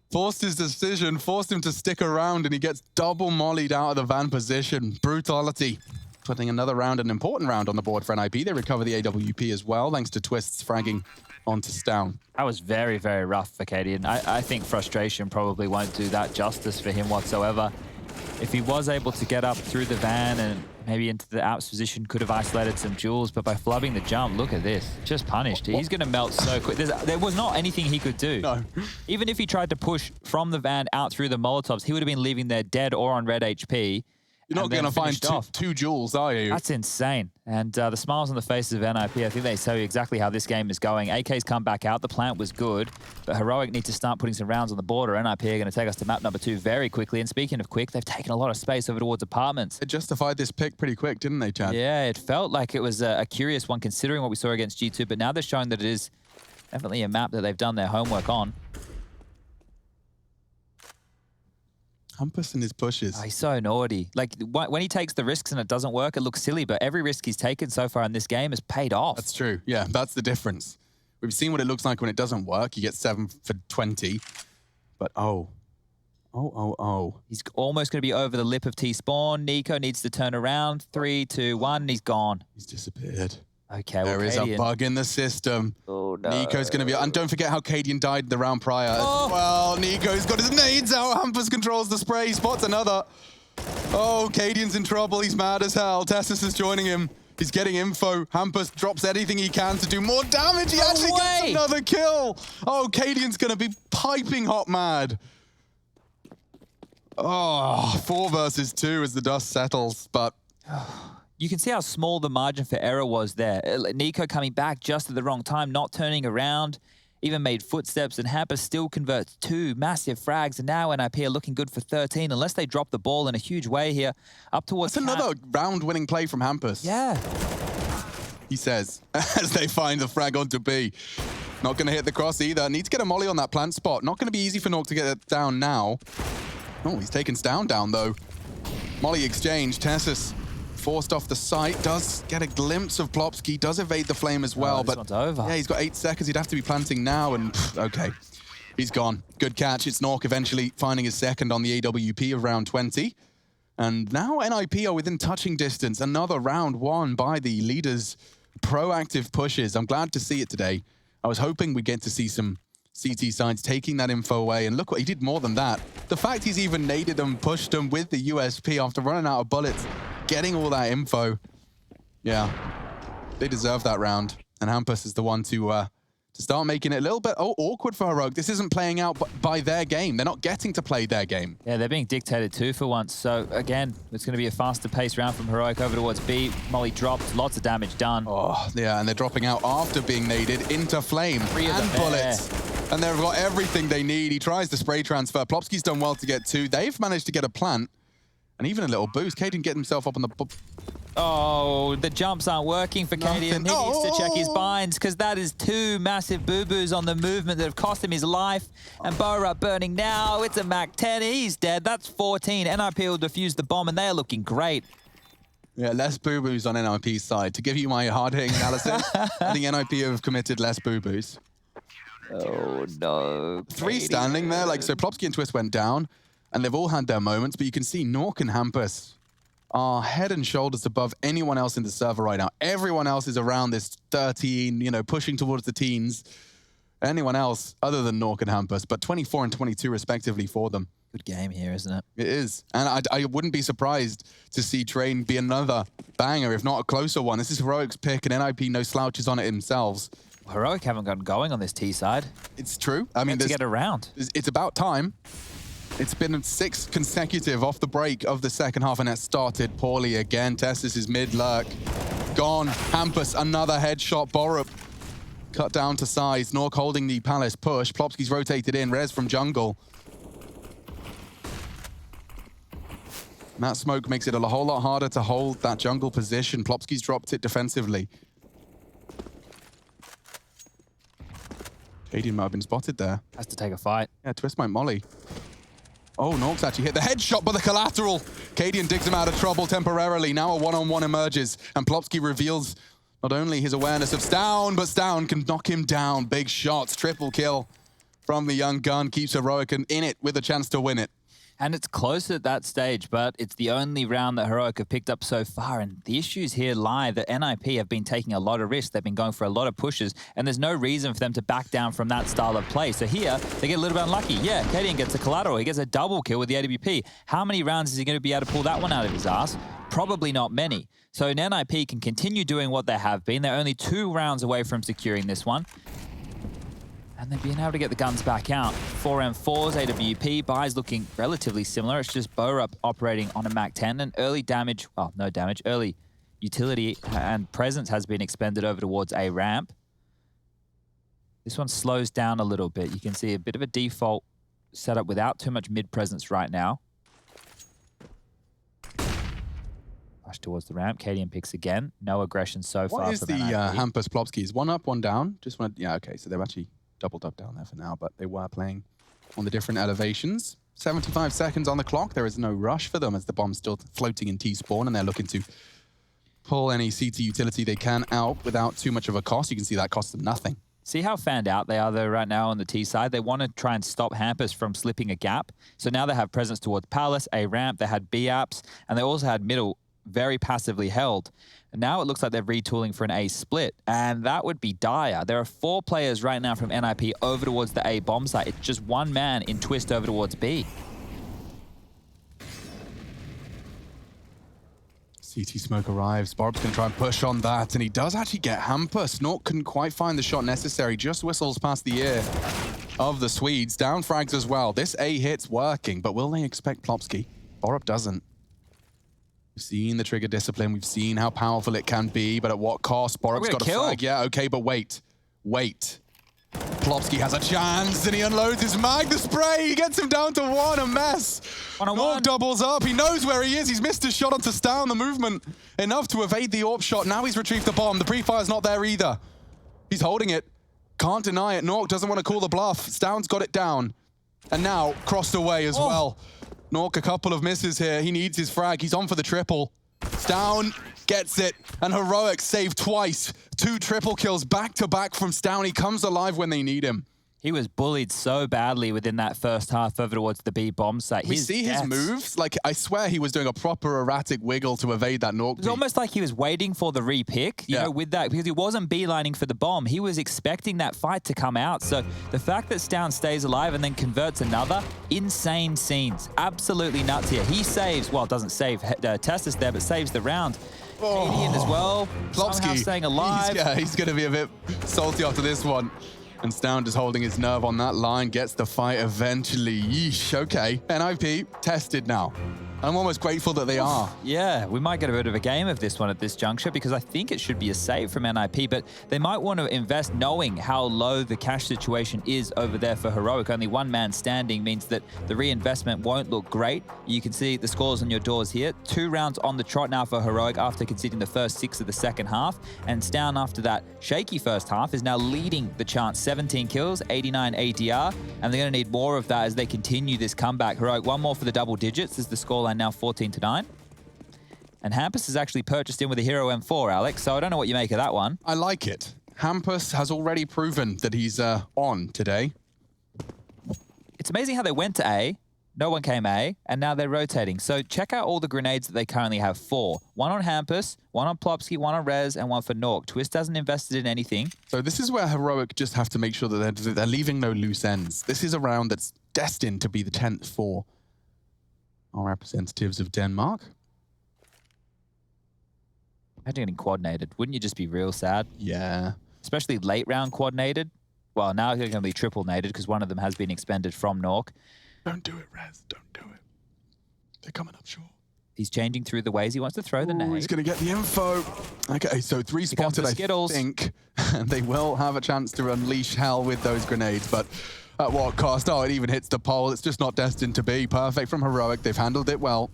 Forced his decision, forced him to stick around, and he gets double mollied out of the van position. Brutality. Putting another round, an important round on the board for NIP. They recover the AWP as well, thanks to Twist's fragging onto Stown. That was very, very rough for Cadian. I think frustration probably won't do that justice for him whatsoever. If he was able to get up through the van and maybe into the outs position, could have isolated some jewels, but by flubbing the jump, look at this. Just punished. He's going to melt so quick. There was not anything he could do. No. Even if he tried to push from the van out through the Molotovs, he would have been leaving there dead or on red HP. You're not going to find two jewels, are you? That's insane. And the smiles on the faces of NIP, I think they tell you exactly how this game is going. AK's come back out. The plant was good, but Heroic need to start putting some rounds on the border. NIP are going to take us to map number 2 very quickly. And speaking of quick, they've taken a lot of space over towards apartments. They justified this pick pretty quick, didn't they, Chad? Yeah, it felt like it was a curious one considering what we saw against G2, but now they're showing that it is definitely a map that they've done their homework on. Hampus and his pushes. Oh, he's so naughty. Like, when he takes the risks and it doesn't work, it looks silly, but every risk he's taken so far in this game has paid off. That's true. Yeah, that's the difference. We've seen what it looks like when it doesn't work. You get 7 for 20. But oh. He's almost going to be over the lip of T-spawn. Nico needs to turn around. 3, 2, 1, and he's gone. He's disappeared. Okay, well, There is a bug in the system. Oh, no. Nico's going to be... And don't forget how Cadian died the round prior. Oh. Well, Nico's got his nades out. Hampus controls the spray. He spots another. Oh, Cadian's in trouble. He's mad as hell. Tessus is joining him. He's getting info. Hampus drops anything he can to do more damage. He actually gets another kill. Oh, Cadian's going to be piping hot mad. Oh, 4 versus 2 as the dust settles, but... You can see how small the margin for error was there. Nico coming back just at the wrong time, not turning around, even made footsteps, and Hampus still converts 2 massive frags, and now NIP are looking good for 13, unless they drop the ball in a huge way here, up towards... That's another round-winning play from Hampus. Yeah. He says, as they find the frag onto B. Not going to hit the cross either. Need to get a molly on that plant spot. Not going to be easy for Nork to get it down now. Oh, he's taken Stown down, though. Molly exchange. Tessus forced off the site. Does get a glimpse of Plopsky. Does evade the flame as well. This one's over. Yeah, he's got 8 seconds. He'd have to be planting now, and okay. He's gone. Good catch. It's Nork eventually finding his second on the AWP of round 20. And now NIP are within touching distance. Another round won by the leaders' proactive pushes. I'm glad to see it today. I was hoping we'd get to see some CT sides taking that info away, and look what he did more than that. The fact he's even naded them, pushed them with the USP after running out of bullets, getting all that info. Yeah, they deserve that round. And Hampus is the one to start making it a little bit awkward for Heroic. This isn't playing out by their game. They're not getting to play their game. Yeah, they're being dictated too for once. So again, it's going to be a faster paced round from Heroic over towards B. Molly dropped, lots of damage done. Oh, yeah, and they're dropping out after being naded into flame and bullets. And they've got everything they need. He tries the spray transfer. Plopsky's done well to get 2. They've managed to get a plant and even a little boost. Caden get himself up on the... Oh, the jumps aren't working for Caden. He needs to check his binds because that is 2 massive boo-boos on the movement that have cost him his life. And Borup burning now. It's a Mac 10. He's dead. That's 14. NIP will defuse the bomb and they are looking great. Yeah, less boo-boos on NIP's side. To give you my hard-hitting analysis, I think NIP have committed less boo-boos. Oh, no. 3 standing there. Like, so Plopsky and Twist went down, and they've all had their moments, but you can see Nork and Hampus are head and shoulders above anyone else in the server right now. Everyone else is around this 13, you know, pushing towards the teens. Anyone else other than Nork and Hampus, but 24 and 22 respectively for them. Good game here, isn't it? It is. And I wouldn't be surprised to see Train be another banger, if not a closer one. This is Heroic's pick, and NIP no slouches on it themselves. Heroic haven't gotten going on this T side. It's true. I mean, to get around. It's about time. It's been 6 consecutive off the break of the second half, and it started poorly again. Testis is mid-lurk. Gone. Hampus, another headshot. Borup cut down to size. Nork holding the Palace push. Plopsky's rotated in. Rez from jungle. And that smoke makes it a whole lot harder to hold that jungle position. Plopsky's dropped it defensively. Cadian might have been spotted there. Has to take a fight. Yeah, Twist might molly. Oh, Nork's actually hit the headshot by the collateral. Cadian digs him out of trouble temporarily. Now a one-on-one emerges, and Plopsky reveals not only his awareness of Stown, but Stown can knock him down. Big shots, triple kill from the young gun. Keeps Heroic in it with a chance to win it. And it's close at that stage, but it's the only round that Heroic have picked up so far. And the issues here lie that NIP have been taking a lot of risks. They've been going for a lot of pushes, and there's no reason for them to back down from that style of play. So here, they get a little bit unlucky. Yeah, Cadian gets a collateral. He gets a double kill with the AWP. How many rounds is he going to be able to pull that one out of his ass? Probably not many. So NIP can continue doing what they have been. They're only 2 rounds away from securing this one. And they've been able to get the guns back out. 4M4's AWP, buys looking relatively similar. It's just Borup operating on a Mac 10, and early damage, well, no damage, early utility and presence has been expended over towards A ramp. This one slows down a little bit. You can see a bit of a default setup without too much mid presence right now. Rush towards the ramp. Cadian picks again. No aggression so far. What is the Hampus Plopskys? 1 up, 1 down? Just want to, yeah, okay, so they've actually doubled up down there for now, but they were playing on the different elevations. 75 seconds on the clock. There is no rush for them as the bomb's still floating in T-spawn, and they're looking to pull any CT utility they can out without too much of a cost. You can see that costs them nothing. See how fanned out they are though right now on the T side? They want to try and stop Hampus from slipping a gap. So now they have presence towards Palace, A ramp, they had B apps, and they also had middle very passively held. And now it looks like they're retooling for an A split, and that would be dire. There are 4 players right now from NIP over towards the A bomb site. It's just 1 man in Twist over towards B. CT smoke arrives. Borup's going to try and push on that, and he does actually get Hampus. Nork couldn't quite find the shot necessary, just whistles past the ear of the Swedes. Down frags as well. This A hit's working, but will they expect Plopsky? Borup doesn't. We've seen the trigger discipline. We've seen how powerful it can be, but at what cost? Borup's got a flag. Yeah, okay, but wait. Wait. Plopsky has a chance, and he unloads his mag. The spray, he gets him down to 1, a mess. Nork doubles up. He knows where he is. He's missed his shot onto Stown. The movement enough to evade the AWP shot. Now he's retrieved the bomb. The pre-fire's not there either. He's holding it. Can't deny it. Nork doesn't want to call the bluff. Stown's got it down. And now crossed away as well. Nork, a couple of misses here. He needs his frag. He's on for the triple. Stown gets it, and Heroic saved twice. 2 triple kills back-to-back from Stown. He comes alive when they need him. He was bullied so badly within that first half over towards the B bomb site. We see his moves. Like, I swear he was doing a proper erratic wiggle to evade that Nork. It was almost like he was waiting for the re-pick, you know, with that, because he wasn't beelining for the bomb. He was expecting that fight to come out. So the fact that Stown stays alive and then converts another, insane scenes. Absolutely nuts here. He saves, well, doesn't save Testis there, but saves the round. Cadian as well. Plopsky staying alive. He's going to be a bit salty after this one. And Stown just holding his nerve on that line, gets the fight eventually. Yeesh, okay. NIP tested now. I'm almost grateful that they are. Yeah, we might get a bit of a game of this one at this juncture because I think it should be a save from NIP, but they might want to invest knowing how low the cash situation is over there for Heroic. Only 1 man standing means that the reinvestment won't look great. You can see the scores on your doors here. 2 rounds on the trot now for Heroic after conceding the first 6 of the second half, and Stown after that shaky first half is now leading the chance. 17 kills, 89 ADR, and they're going to need more of that as they continue this comeback. Heroic, 1 more for the double digits as the scoreline now 14-9. And Hampus is actually purchased in with a Hero M4, Alex, so I don't know what you make of that one. I like it. Hampus has already proven that he's on today. It's amazing how they went to A, no one came A, and now they're rotating. So check out all the grenades that they currently have. 4. 1 on Hampus, 1 on Plopsky, 1 on Rez, and 1 for Nork. Twist hasn't invested in anything. So this is where Heroic just have to make sure that they're leaving no loose ends. This is a round that's destined to be the 10th for our representatives of Denmark. Imagine getting coordinated. Wouldn't you just be real sad? Yeah. Especially late round coordinated. Well, now they're going to be triple nated because one of them has been expended from Nork. Don't do it, Rez. Don't do it. They're coming up short. He's changing through the ways he wants to throw the nade. He's going to get the info. Okay, so 3 spotted, I think. And they will have a chance to unleash hell with those grenades, but at what cost? Oh, it even hits the pole. It's just not destined to be. Perfect from Heroic. They've handled it well.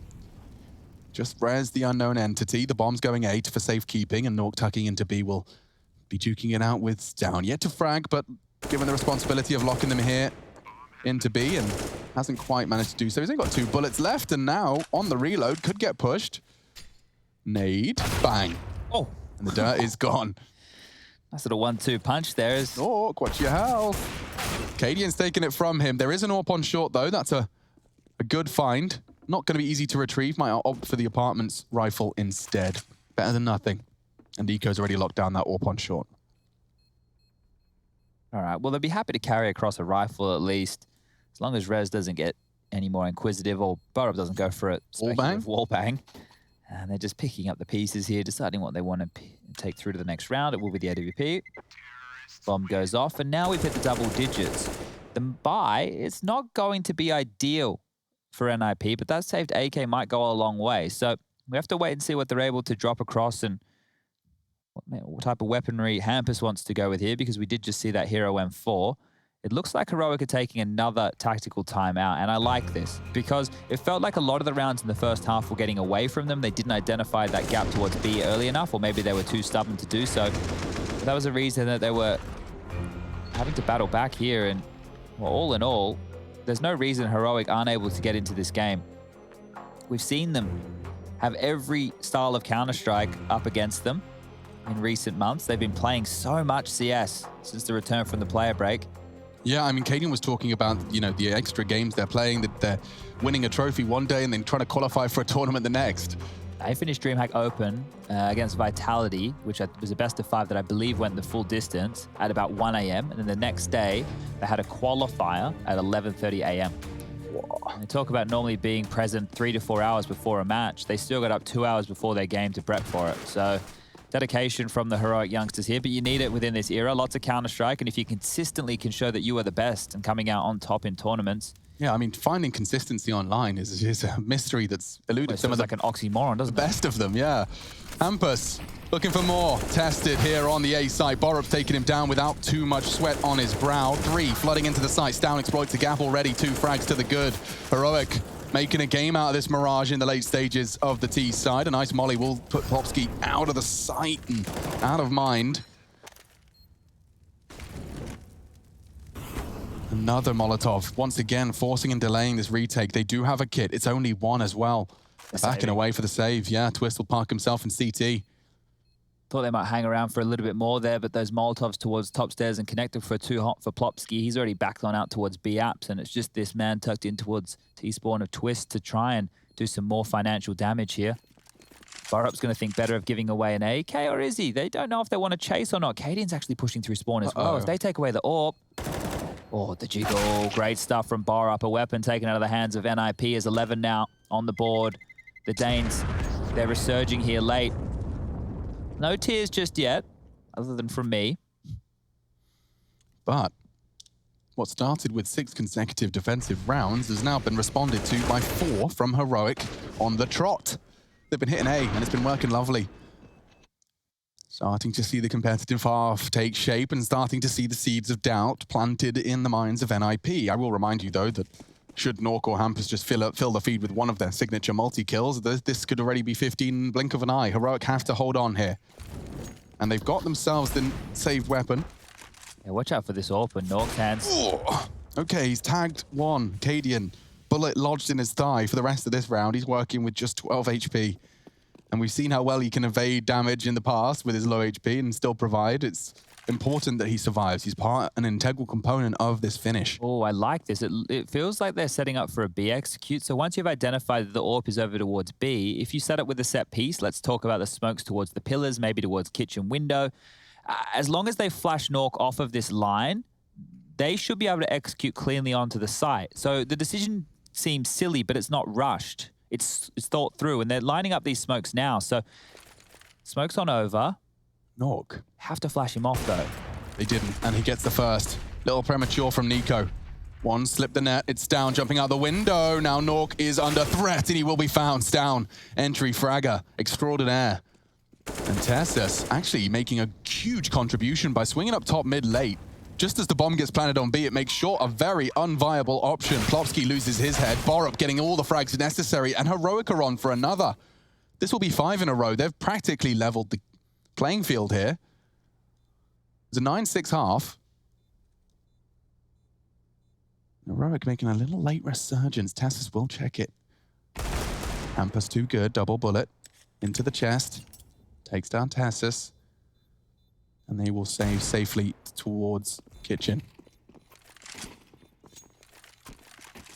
Just Rez, the unknown entity. The bomb's going 8 for safekeeping, and Nork tucking into B will be duking it out with Down. Yet to frag, but given the responsibility of locking them here into B, and hasn't quite managed to do so. He's only got 2 bullets left, and now on the reload, could get pushed. Nade, bang. Oh. And the dirt is gone. Nice little 1-2 punch there. Nork, watch your health. Cadian's taking it from him. There is an AWP on short, though. That's a good find. Not going to be easy to retrieve. Might opt for the apartment's rifle instead. Better than nothing. And Eco's already locked down that AWP on short. All right, well, they'll be happy to carry across a rifle at least, as long as Rez doesn't get any more inquisitive or Burrup doesn't go for it. Wall bang. And they're just picking up the pieces here, deciding what they want to take through to the next round. It will be the AWP. Bomb goes off, and now we've hit the double digits. The buy, it's not going to be ideal for NIP, but that saved AK might go a long way. So we have to wait and see what they're able to drop across and what type of weaponry Hampus wants to go with here, because we did just see that Hero M4. It looks like Heroic are taking another tactical timeout, and I like this because it felt like a lot of the rounds in the first half were getting away from them. They didn't identify that gap towards B early enough, or maybe they were too stubborn to do so. But that was a reason that they were having to battle back here, and well, all in all, there's no reason Heroic aren't able to get into this game. We've seen them have every style of Counter-Strike up against them in recent months. They've been playing so much CS since the return from the player break. Yeah, I mean, Cadian was talking about, you know, the extra games they're playing, that they're winning a trophy one day and then trying to qualify for a tournament the next. They finished DreamHack Open against Vitality, which was a best of 5 that I believe went the full distance at about 1 a.m. And then the next day, they had a qualifier at 11:30 a.m. And they talk about normally being present 3 to 4 hours before a match. They still got up 2 hours before their game to prep for it. So dedication from the Heroic youngsters here, but you need it within this era. Lots of Counter-Strike, and if you consistently can show that you are the best and coming out on top in tournaments. Yeah, I mean, finding consistency online is a mystery that's eluded some of the like an oxymoron, doesn't it? Best of them, yeah. Hampus looking for more. Tested here on the A side. Borup's taking him down without too much sweat on his brow. 3 flooding into the site. Down exploits the gap already. 2 frags to the good. Heroic making a game out of this Mirage in the late stages of the T side. A nice molly will put Plopsky out of the sight and out of mind. Another Molotov, once again, forcing and delaying this retake. They do have a kit. It's only 1 as well. They're backing away for the save. Yeah, Twist will park himself in CT. Thought they might hang around for a little bit more there, but those Molotovs towards top stairs and connected for too hot for Plopsky. He's already backed on out towards B apps, and it's just this man tucked in towards T-spawn of Twist to try and do some more financial damage here. Burup's going to think better of giving away an AK, or is he? They don't know if they want to chase or not. Cadian's actually pushing through spawn as well. If they take away the AWP, oh, the jiggle. Great stuff from Borup. A weapon taken out of the hands of NIP is 11 now on the board. The Danes, they're resurging here late. No tears just yet, other than from me. But what started with 6 consecutive defensive rounds has now been responded to by 4 from Heroic on the trot. They've been hitting A, and it's been working lovely. Starting to see the competitive half take shape and starting to see the seeds of doubt planted in the minds of NIP. I will remind you, though, that should Nork or Hampus just fill the feed with one of their signature multi-kills, this could already be 15 blink of an eye. Heroic have to hold on here. And they've got themselves the saved weapon. Yeah, watch out for this AWP in Nork's hands. Oh, okay, he's tagged 1, Cadian. Bullet lodged in his thigh for the rest of this round. He's working with just 12 HP. And we've seen how well he can evade damage in the past with his low HP and still provide. It's important that he survives. He's an integral component of this finish. Oh, I like this. It feels like they're setting up for a B execute. So once you've identified that the AWP is over towards B, if you set up with a set piece, let's talk about the smokes towards the pillars, maybe towards kitchen window. As long as they flash Nork off of this line, they should be able to execute cleanly onto the site. So the decision seems silly, but it's not rushed. It's thought through, and they're lining up these smokes now. So smokes on over. Nork. Have to flash him off, though. They didn't, and he gets the first. Little premature from Nico. One slipped the net. It's down, jumping out the window. Now Nork is under threat, and he will be found. Down. Entry fragger extraordinaire. And Tessus actually making a huge contribution by swinging up top mid late. Just as the bomb gets planted on B, it makes short a very unviable option. Plopsky loses his head. Borup getting all the frags necessary, and Heroic are on for another. This will be 5 in a row. They've practically leveled the playing field here. It's a 9-6 half. Heroic making a little late resurgence. Tessus will check it. Hampus too good. Double bullet into the chest. Takes down Tessus. And they will save safely towards kitchen.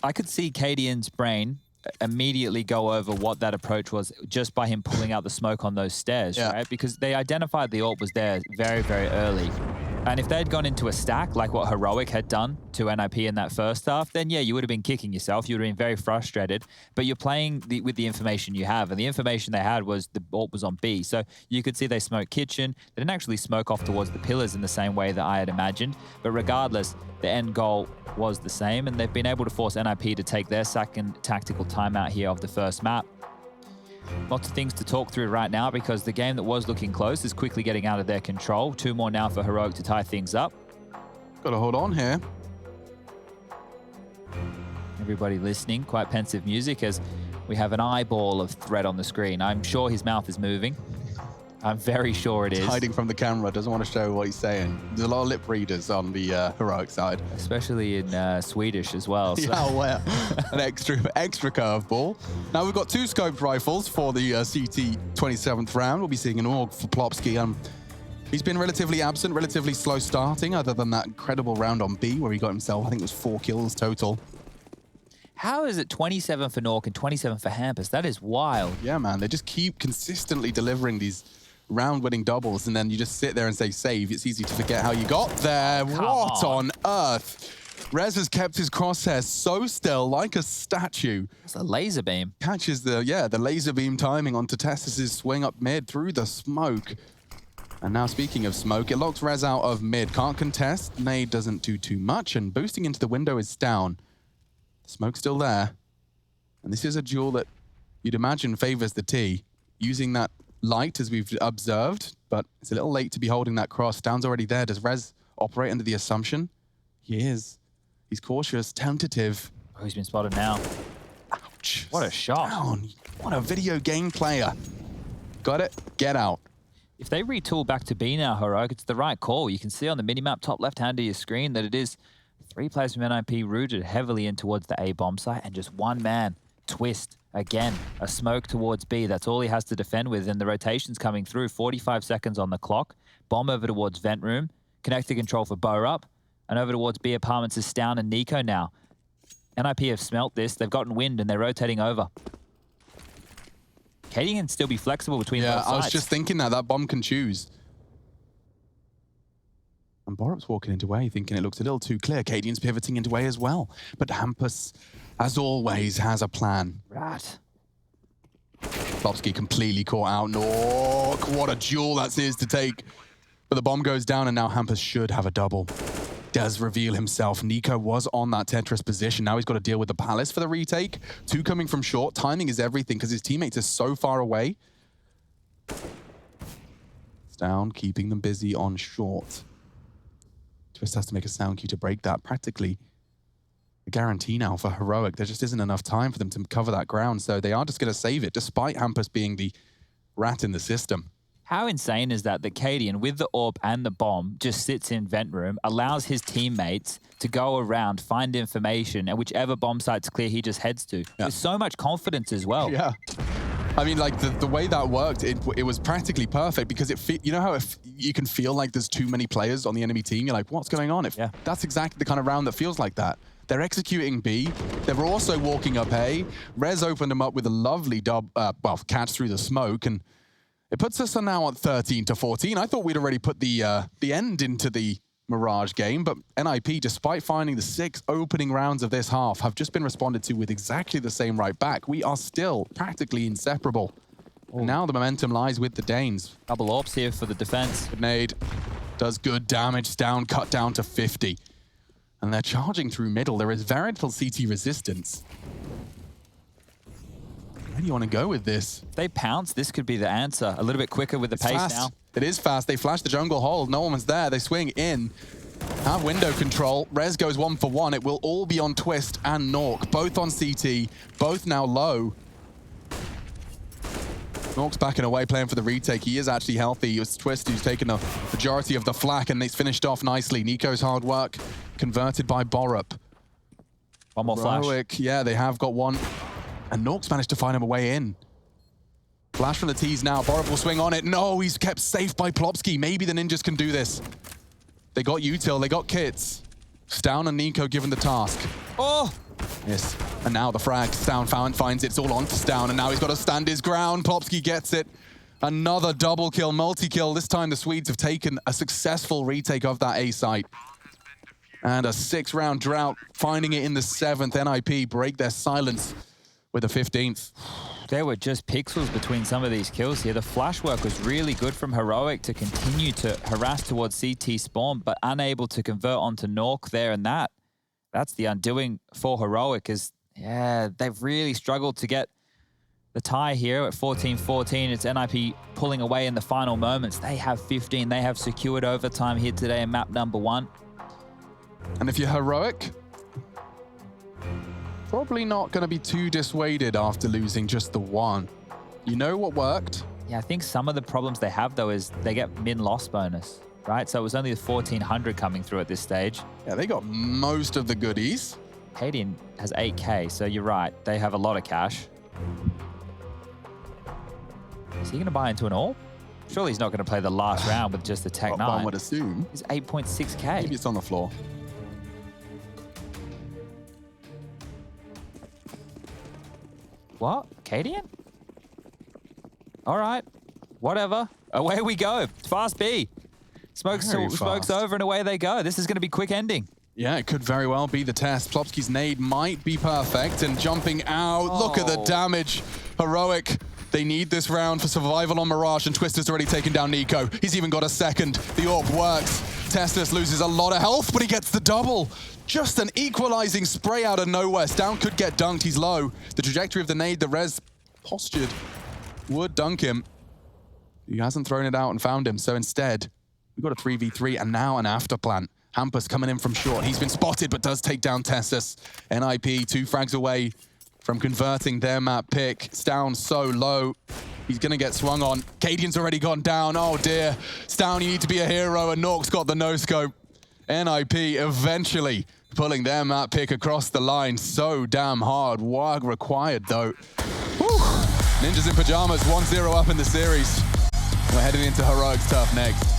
I could see Cadian's brain immediately go over what that approach was just by him pulling out the smoke on those stairs, right? Because they identified the AWP was there very, very early. And if they'd gone into a stack like what Heroic had done to NIP in that first half, then yeah, you would have been kicking yourself. You would have been very frustrated. But you're playing with the information you have. And the information they had was the AWP was on B. So you could see they smoked kitchen. They didn't actually smoke off towards the pillars in the same way that I had imagined. But regardless, the end goal was the same. And they've been able to force NIP to take their second tactical timeout here of the first map. Lots of things to talk through right now because the game that was looking close is quickly getting out of their control. 2 more now for Heroic to tie things up. Got to hold on here. Everybody listening, quite pensive music as we have an eyeball of threat on the screen. I'm sure his mouth is moving. I'm very sure it is. Hiding from the camera, doesn't want to show what he's saying. There's a lot of lip readers on the Heroic side. Especially in Swedish as well. So. Yeah, well, an extra curveball. Now we've got 2 scoped rifles for the CT 27th round. We'll be seeing an AUG for Plopsky. He's been relatively absent, relatively slow starting, other than that incredible round on B where he got himself, I think it was 4 kills total. How is it 27 for Nork and 27 for Hampus? That is wild. Yeah, man, they just keep consistently delivering these round-winning doubles, and then you just sit there and say save. It's easy to forget how you got there. What on earth? Rez has kept his crosshairs so still, like a statue. It's a laser beam. Catches the laser beam timing onto Tessus' swing up mid through the smoke. And now speaking of smoke, it locks Rez out of mid. Can't contest. Nade doesn't do too much, and boosting into the window is down. Smoke's still there. And this is a duel that you'd imagine favors the T. Using that light as we've observed, but it's a little late to be holding that cross. Down's already there. Does Rez operate under the assumption? He is. He's cautious, tentative. Oh, he's been spotted now. Ouch. What a shot. Down. What a video game player. Got it? Get out. If they retool back to B now, Heroic, it's the right call. You can see on the minimap top left-hand of your screen that it is 3 players from NIP rooted heavily in towards the A bomb site and just one man. Twist. Again, a smoke towards B. That's all he has to defend with, and the rotation's coming through. 45 seconds on the clock. Bomb over towards vent room. Connector control for Borup. And over towards B apartments is Stown and Nico now. NIP have smelt this. They've gotten wind, and they're rotating over. Katie can still be flexible between both sides. I was just thinking that bomb can choose. And Borup's walking into A, thinking it looks a little too clear. Cadian's pivoting into A as well. But Hampus, as always, has a plan. Right. Plopsky completely caught out. Nork, what a duel that is to take. But the bomb goes down, and now Hampus should have a double. Does reveal himself. Nico was on that Tetris position. Now he's got to deal with the Palace for the retake. 2 coming from short. Timing is everything because his teammates are so far away. It's down, keeping them busy on short. Twist has to make a sound cue to break that. Practically a guarantee now for Heroic. There just isn't enough time for them to cover that ground, so they are just going to save it, despite Hampus being the rat in the system. How insane is that Cadian, with the AWP and the bomb, just sits in vent room, allows his teammates to go around, find information, and whichever bomb site's clear, he just heads to. With so much confidence as well. Yeah. I mean, like the way that worked, it was practically perfect because you know how if you can feel like there's too many players on the enemy team, you're like, what's going on? Yeah. That's exactly the kind of round that feels like that. They're executing B. They were also walking up A. Rez opened them up with a lovely catch through the smoke, and it puts us now at 13-14. I thought we'd already put the end into the Mirage game, but NIP, despite finding the 6 opening rounds of this half, have just been responded to with exactly the same right back. We are still practically inseparable. And now the momentum lies with the Danes. Double orbs here for the defense. Grenade does good damage, down, cut down to 50. And they're charging through middle. There is very little CT resistance. Where do you want to go with this? If they pounce, this could be the answer. A little bit quicker with the pace Fast. now. It is fast. They flash the jungle hold. No one's there. They swing in. Have window control. Rez goes 1 for 1. It will all be on Twist and Nork. Both on CT. Both now low. Nork's backing away, playing for the retake. He is actually healthy. It was Twist who's taken the majority of the flak, and it's finished off nicely. Nico's hard work converted by Borup. One more flash. Heroic, yeah, they have got one. And Nork's managed to find him a way in. Flash from the tees now. Borup will swing on it. No, he's kept safe by Plopsky. Maybe the ninjas can do this. They got util, they got kits. Stown and Nico given the task. Oh! Yes, and now the frag. Stown finds it. It's all on to Stown, and now he's got to stand his ground. Plopsky gets it. Another double kill, multi-kill. This time the Swedes have taken a successful retake of that A site. And a 6-round drought, finding it in the 7th. NIP break their silence with the 15th. There were just pixels between some of these kills here. The flash work was really good from Heroic to continue to harass towards CT spawn, but unable to convert onto Nork there, and that's the undoing for Heroic. Is they've really struggled to get the tie here at 14-14. It's NIP pulling away in the final moments. They have 15. They have secured overtime here today in map number 1. And if you're Heroic, probably not going to be too dissuaded after losing just the 1. You know what worked? Yeah, I think some of the problems they have, though, is they get min-loss bonus, right? So it was only the 1,400 coming through at this stage. Yeah, they got most of the goodies. Cadian has 8K, so you're right. They have a lot of cash. Is he going to buy into an AWP? Surely he's not going to play the last round with just the Tech 9. One would assume. He's 8.6K. Maybe it's on the floor. What? Cadian? All right. Whatever. Away we go. Fast B. Smoke's over and away they go. This is going to be quick ending. Yeah, it could very well be the test. Plopsky's nade might be perfect, and jumping out. Oh. Look at the damage. Heroic. They need this round for survival on Mirage, and Twister's already taken down Nico. He's even got a second. The AWP works. Testis loses a lot of health, but he gets the double. Just an equalizing spray out of nowhere. Stown could get dunked. He's low. The trajectory of the nade, the Rez postured, would dunk him. He hasn't thrown it out and found him, so instead, we've got a 3v3 and now an after plant. Hampus coming in from short. He's been spotted, but does take down Testis. NIP 2 frags away from converting their map pick. Stown so low. He's going to get swung on. Cadian's already gone down. Oh dear. Stown, you need to be a hero, and Nork's got the no-scope. NIP eventually pulling their map pick across the line. So damn hard. Work required, though. Whew. Ninjas in Pyjamas 1-0 up in the series. We're heading into Heroic's turf next.